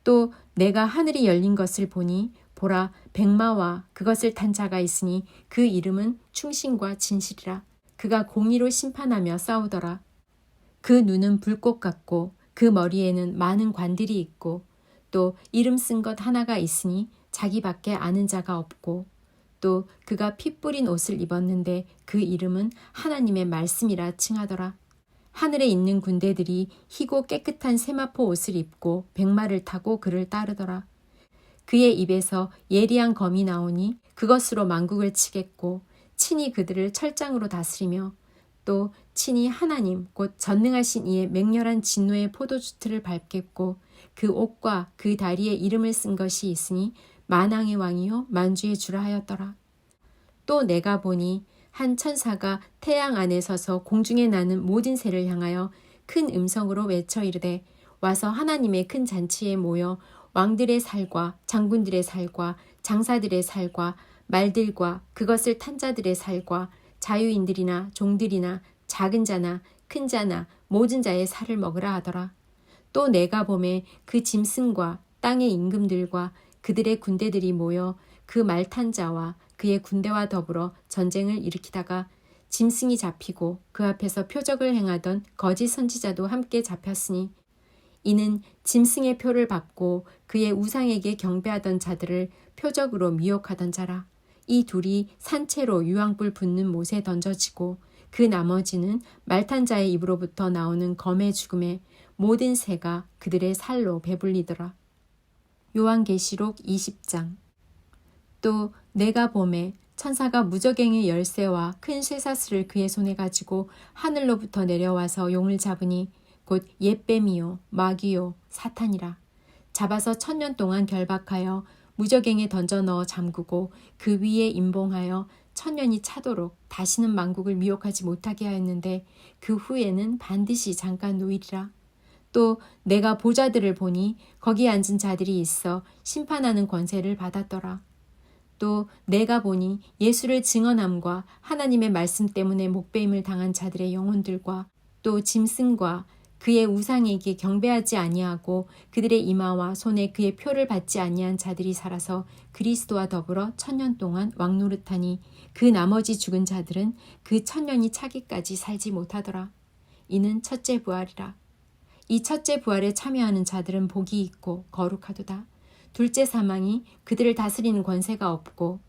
A: 또 내가 하늘이 열린 것을 보니 보라 백마와 그것을 탄 자가 있으니 그 이름은 충신과 진실이라. 그가 공의로 심판하며 싸우더라. 그 눈은 불꽃 같고 그 머리에는 많은 관들이 있고 또 이름 쓴 것 하나가 있으니 자기밖에 아는 자가 없고 또 그가 피 뿌린 옷을 입었는데 그 이름은 하나님의 말씀이라 칭하더라. 하늘에 있는 군대들이 희고 깨끗한 세마포 옷을 입고 백마를 타고 그를 따르더라. 그의 입에서 예리한 검이 나오니 그것으로 만국을 치겠고 친히 그들을 철장으로 다스리며 또 친히 하나님 곧 전능하신 이의 맹렬한 진노의 포도주틀을 밟겠고 그 옷과 그 다리에 이름을 쓴 것이 있으니 만왕의 왕이요 만주의 주라 하였더라. 또 내가 보니 한 천사가 태양 안에 서서 공중에 나는 모든 새를 향하여 큰 음성으로 외쳐 이르되 와서 하나님의 큰 잔치에 모여 왕들의 살과 장군들의 살과 장사들의 살과 말들과 그것을 탄 자들의 살과 자유인들이나 종들이나 작은 자나 큰 자나 모든 자의 살을 먹으라 하더라. 또 내가 보매 그 짐승과 땅의 임금들과 그들의 군대들이 모여 그 말 탄 자와 그의 군대와 더불어 전쟁을 일으키다가 짐승이 잡히고 그 앞에서 표적을 행하던 거짓 선지자도 함께 잡혔으니 이는 짐승의 표를 받고 그의 우상에게 경배하던 자들을 표적으로 미혹하던 자라. 이 둘이 산채로 유황불 붙는 못에 던져지고 그 나머지는 말탄 자의 입으로부터 나오는 검의 죽음에 모든 새가 그들의 살로 배불리더라. 요한계시록 20장. 또 내가 보매 천사가 무저갱의 열쇠와 큰 쇠사슬을 그의 손에 가지고 하늘로부터 내려와서 용을 잡으니 곧 옛뱀이요 마귀요 사탄이라. 잡아서 1000년 동안 결박하여 무저갱에 던져 넣어 잠그고 그 위에 임봉하여 1000년이 차도록 다시는 만국을 미혹하지 못하게 하였는데 그 후에는 반드시 잠깐 노이리라. 또 내가 보좌들을 보니 거기에 앉은 자들이 있어 심판하는 권세를 받았더라. 또 내가 보니 예수를 증언함과 하나님의 말씀 때문에 목배임을 당한 자들의 영혼들과 또 짐승과 그의 우상에게 경배하지 아니하고 그들의 이마와 손에 그의 표를 받지 아니한 자들이 살아서 그리스도와 더불어 1000년 동안 왕노릇하니 그 나머지 죽은 자들은 그 1000년이 차기까지 살지 못하더라. 이는 첫째 부활이라. 이 첫째 부활에 참여하는 자들은 복이 있고 거룩하도다. 둘째 사망이 그들을 다스리는 권세가 없고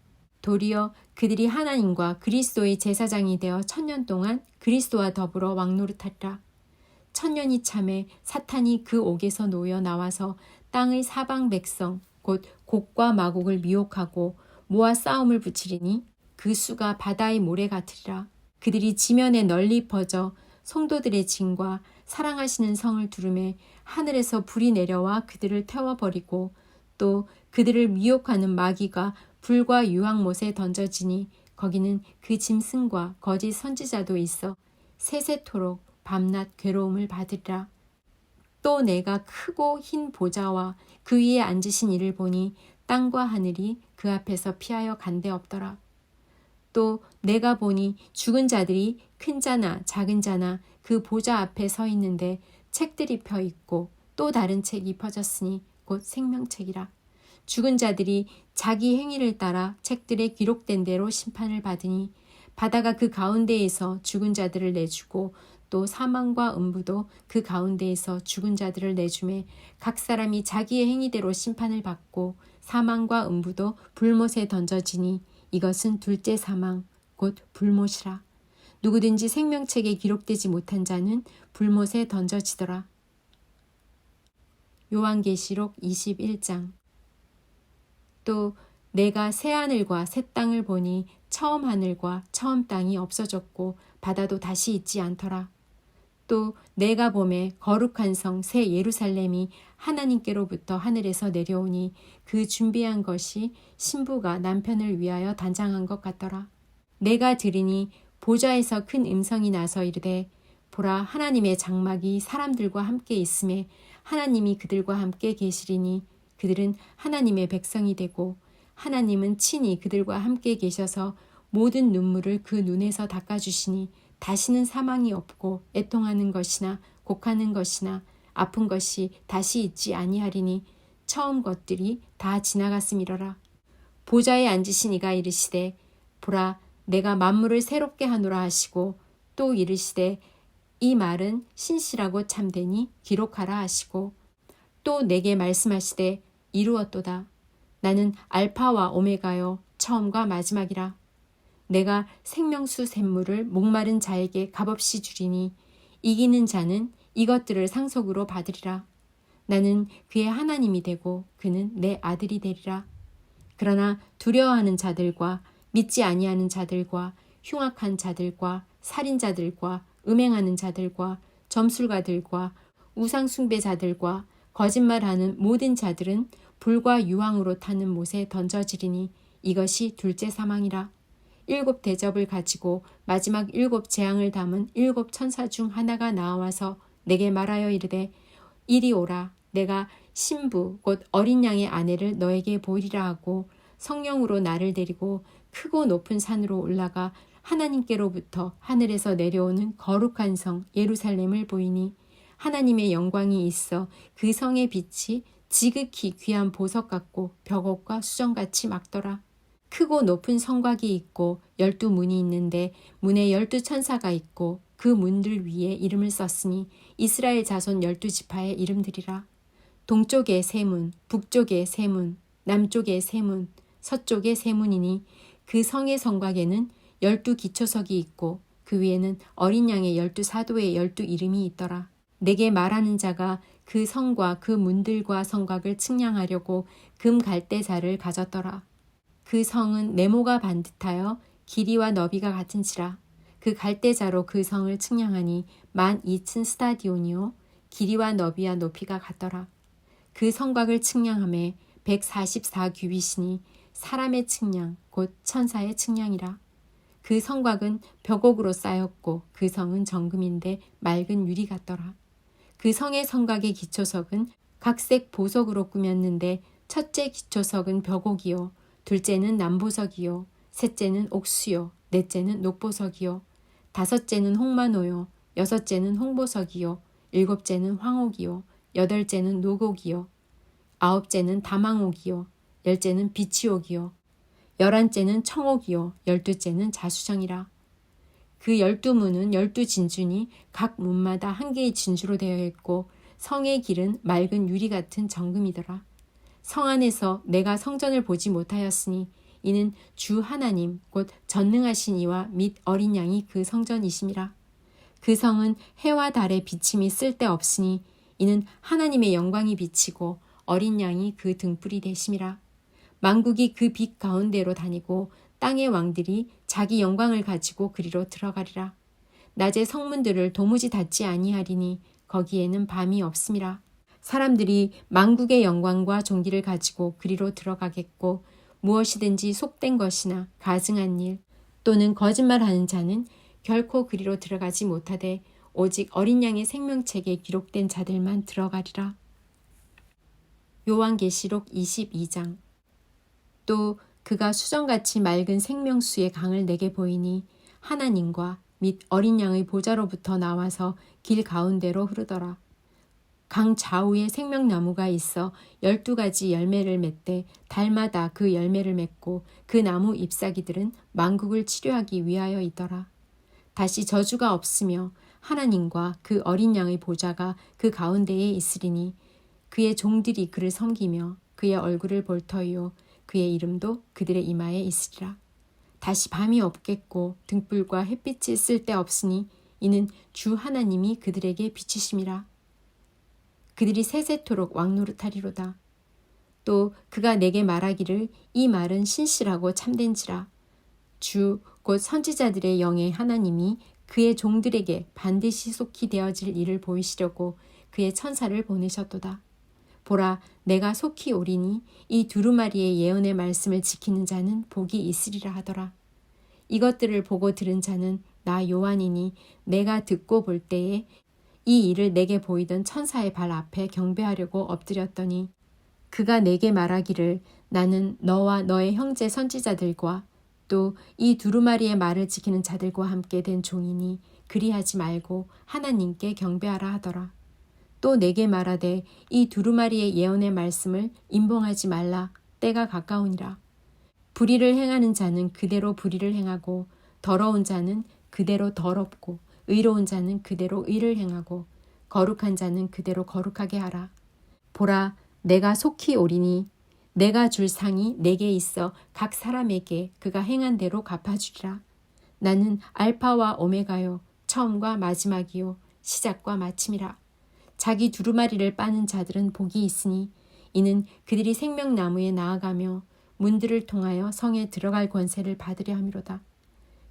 A: 도리어 그들이 하나님과 그리스도의 제사장이 되어 1000년 동안 그리스도와 더불어 왕노릇하리라. 1000년이 참에 사탄이 그 옥에서 놓여 나와서 땅의 사방 백성 곧 곡과 마곡을 미혹하고 모아 싸움을 붙이리니 그 수가 바다의 모래 같으리라. 그들이 지면에 널리 퍼져 성도들의 진과 사랑하시는 성을 두르매 하늘에서 불이 내려와 그들을 태워버리고 또 그들을 미혹하는 마귀가 불과 유황못에 던져지니 거기는 그 짐승과 거짓 선지자도 있어 세세토록 밤낮 괴로움을 받으리라. 또 내가 크고 흰 보좌와 그 위에 앉으신 이를 보니 땅과 하늘이 그 앞에서 피하여 간데 없더라. 또 내가 보니 죽은 자들이 큰 자나 작은 자나 그 보좌 앞에 서 있는데 책들이 펴 있고 또 다른 책이 펴졌으니 곧 생명책이라. 죽은 자들이 자기 행위를 따라 책들에 기록된 대로 심판을 받으니 바다가 그 가운데에서 죽은 자들을 내주고 또 사망과 음부도 그 가운데에서 죽은 자들을 내주매 각 사람이 자기의 행위대로 심판을 받고 사망과 음부도 불못에 던져지니 이것은 둘째 사망 곧 불못이라. 누구든지 생명책에 기록되지 못한 자는 불못에 던져지더라. 요한계시록 21장. 또 내가 새 하늘과 새 땅을 보니 처음 하늘과 처음 땅이 없어졌고 바다도 다시 있지 않더라. 또 내가 보매 거룩한 성 새 예루살렘이 하나님께로부터 하늘에서 내려오니 그 준비한 것이 신부가 남편을 위하여 단장한 것 같더라. 내가 들으니 보좌에서 큰 음성이 나서 이르되 보라 하나님의 장막이 사람들과 함께 있음에 하나님이 그들과 함께 계시리니 그들은 하나님의 백성이 되고 하나님은 친히 그들과 함께 계셔서 모든 눈물을 그 눈에서 닦아주시니 다시는 사망이 없고 애통하는 것이나 곡하는 것이나 아픈 것이 다시 있지 아니하리니 처음 것들이 다 지나갔음이러라. 보좌에 앉으신 이가 이르시되 보라 내가 만물을 새롭게 하노라 하시고 또 이르시되 이 말은 신실하고 참되니 기록하라 하시고 또 내게 말씀하시되 이루었도다. 나는 알파와 오메가요 처음과 마지막이라. 내가 생명수 샘물을 목마른 자에게 값없이 주리니 이기는 자는 이것들을 상속으로 받으리라. 나는 그의 하나님이 되고 그는 내 아들이 되리라. 그러나 두려워하는 자들과 믿지 아니하는 자들과 흉악한 자들과 살인자들과 음행하는 자들과 점술가들과 우상숭배자들과 거짓말하는 모든 자들은 불과 유황으로 타는 못에 던져지리니 이것이 둘째 사망이라. 7 대접을 가지고 마지막 7 재앙을 담은 7 천사 중 하나가 나와서 내게 말하여 이르되 이리 오라. 내가 신부 곧 어린 양의 아내를 너에게 보이리라 하고 성령으로 나를 데리고 크고 높은 산으로 올라가 하나님께로부터 하늘에서 내려오는 거룩한 성 예루살렘을 보이니 하나님의 영광이 있어 그 성의 빛이 지극히 귀한 보석 같고 벽옥과 수정같이 막더라. 크고 높은 성곽이 있고 12문이 있는데 문에 12천사가 있고 그 문들 위에 이름을 썼으니 이스라엘 자손 12지파의 이름들이라. 동쪽에 세 문, 북쪽에 세 문, 남쪽에 세 문, 서쪽에 세 문이니 그 성의 성곽에는 12기초석이 있고 그 위에는 어린 양의 12사도의 12 이름이 있더라. 내게 말하는 자가 그 성과 그 문들과 성곽을 측량하려고 금 갈대자를 가졌더라. 그 성은 네모가 반듯하여 길이와 너비가 같은지라. 그 갈대자로 그 성을 측량하니 12,000 스타디온이요 길이와 너비와 높이가 같더라. 그 성곽을 측량함에 144규빗이니 사람의 측량 곧 천사의 측량이라. 그 성곽은 벽옥으로 쌓였고 그 성은 정금인데 맑은 유리 같더라. 그 성의 성곽의 기초석은 각색 보석으로 꾸몄는데 첫째 기초석은 벽옥이요 둘째는 남보석이요 셋째는 옥수요 넷째는 녹보석이요 다섯째는 홍마노요 여섯째는 홍보석이요 일곱째는 황옥이요 여덟째는 녹옥이요 아홉째는 다망옥이요 열째는 비치옥이요 11째는 청옥이요 12째는 자수정이라. 그 12문은 12진주니 각 문마다 한 개의 진주로 되어 있고 성의 길은 맑은 유리 같은 정금이더라. 성 안에서 내가 성전을 보지 못하였으니 이는 주 하나님 곧 전능하신 이와 및 어린 양이 그 성전이심이라. 그 성은 해와 달의 비침이 쓸데없으니 이는 하나님의 영광이 비치고 어린 양이 그 등불이 되심이라. 만국이 그 빛 가운데로 다니고 땅의 왕들이 자기 영광을 가지고 그리로 들어가리라. 낮에 성문들을 도무지 닫지 아니하리니 거기에는 밤이 없음이라. 사람들이 만국의 영광과 존귀를 가지고 그리로 들어가겠고 무엇이든지 속된 것이나 가증한 일 또는 거짓말하는 자는 결코 그리로 들어가지 못하되 오직 어린 양의 생명책에 기록된 자들만 들어가리라. 요한계시록 22장. 또 그가 수정같이 맑은 생명수의 강을 내게 보이니 하나님과 및 어린 양의 보좌로부터 나와서 길 가운데로 흐르더라. 강 좌우에 생명나무가 있어 12가지 열매를 맺되 달마다 그 열매를 맺고 그 나무 잎사귀들은 만국을 치료하기 위하여 있더라. 다시 저주가 없으며 하나님과 그 어린 양의 보좌가 그 가운데에 있으리니 그의 종들이 그를 섬기며 그의 얼굴을 볼 터이요 그의 이름도 그들의 이마에 있으리라. 다시 밤이 없겠고 등불과 햇빛이 쓸데없으니 이는 주 하나님이 그들에게 비치심이라. 그들이 세세토록 왕노릇하리로다. 또 그가 내게 말하기를 이 말은 신실하고 참된지라. 주 곧 선지자들의 영의 하나님이 그의 종들에게 반드시 속히 되어질 일을 보이시려고 그의 천사를 보내셨도다. 보라, 내가 속히 오리니 이 두루마리의 예언의 말씀을 지키는 자는 복이 있으리라 하더라. 이것들을 보고 들은 자는 나 요한이니 내가 듣고 볼 때에 이 일을 내게 보이던 천사의 발 앞에 경배하려고 엎드렸더니 그가 내게 말하기를 나는 너와 너의 형제 선지자들과 또 이 두루마리의 말을 지키는 자들과 함께 된 종이니 그리하지 말고 하나님께 경배하라 하더라. 또 내게 말하되 이 두루마리의 예언의 말씀을 임봉하지 말라. 때가 가까우니라. 불의를 행하는 자는 그대로 불의를 행하고 더러운 자는 그대로 더럽고 의로운 자는 그대로 의를 행하고 거룩한 자는 그대로 거룩하게 하라. 보라, 내가 속히 오리니 내가 줄 상이 내게 있어 각 사람에게 그가 행한 대로 갚아주리라. 나는 알파와 오메가요 처음과 마지막이요 시작과 마침이라. 자기 두루마리를 빠는 자들은 복이 있으니 이는 그들이 생명나무에 나아가며 문들을 통하여 성에 들어갈 권세를 받으려 함이로다.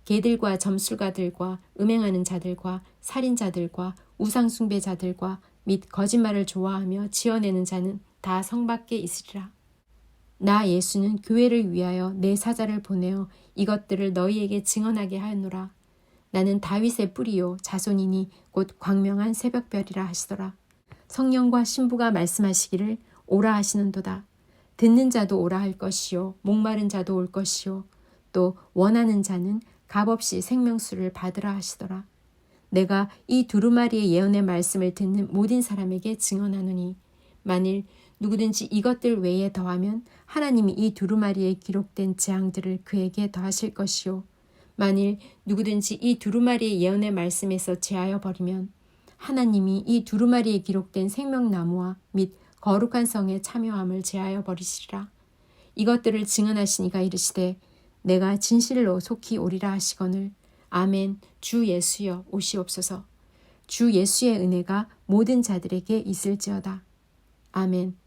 A: 개들과 점술가들과 음행하는 자들과 살인자들과 우상숭배자들과 및 거짓말을 좋아하며 지어내는 자는 다 성 밖에 있으리라. 나 예수는 교회를 위하여 내 사자를 보내어 이것들을 너희에게 증언하게 하노라. 나는 다윗의 뿌리요 자손이니 곧 광명한 새벽별이라 하시더라. 성령과 신부가 말씀하시기를 오라 하시는도다. 듣는 자도 오라 할 것이요 목마른 자도 올 것이요 또 원하는 자는 값없이 생명수를 받으라 하시더라. 내가 이 두루마리의 예언의 말씀을 듣는 모든 사람에게 증언하노니 만일 누구든지 이것들 외에 더하면 하나님이 이 두루마리에 기록된 재앙들을 그에게 더하실 것이요 만일 누구든지 이 두루마리의 예언의 말씀에서 제하여 버리면 하나님이 이 두루마리에 기록된 생명나무와 및 거룩한 성의 참여함을 제하여 버리시리라. 이것들을 증언하시니가 이르시되 내가 진실로 속히 오리라 하시거늘 아멘. 주 예수여 오시옵소서. 주 예수의 은혜가 모든 자들에게 있을지어다. 아멘.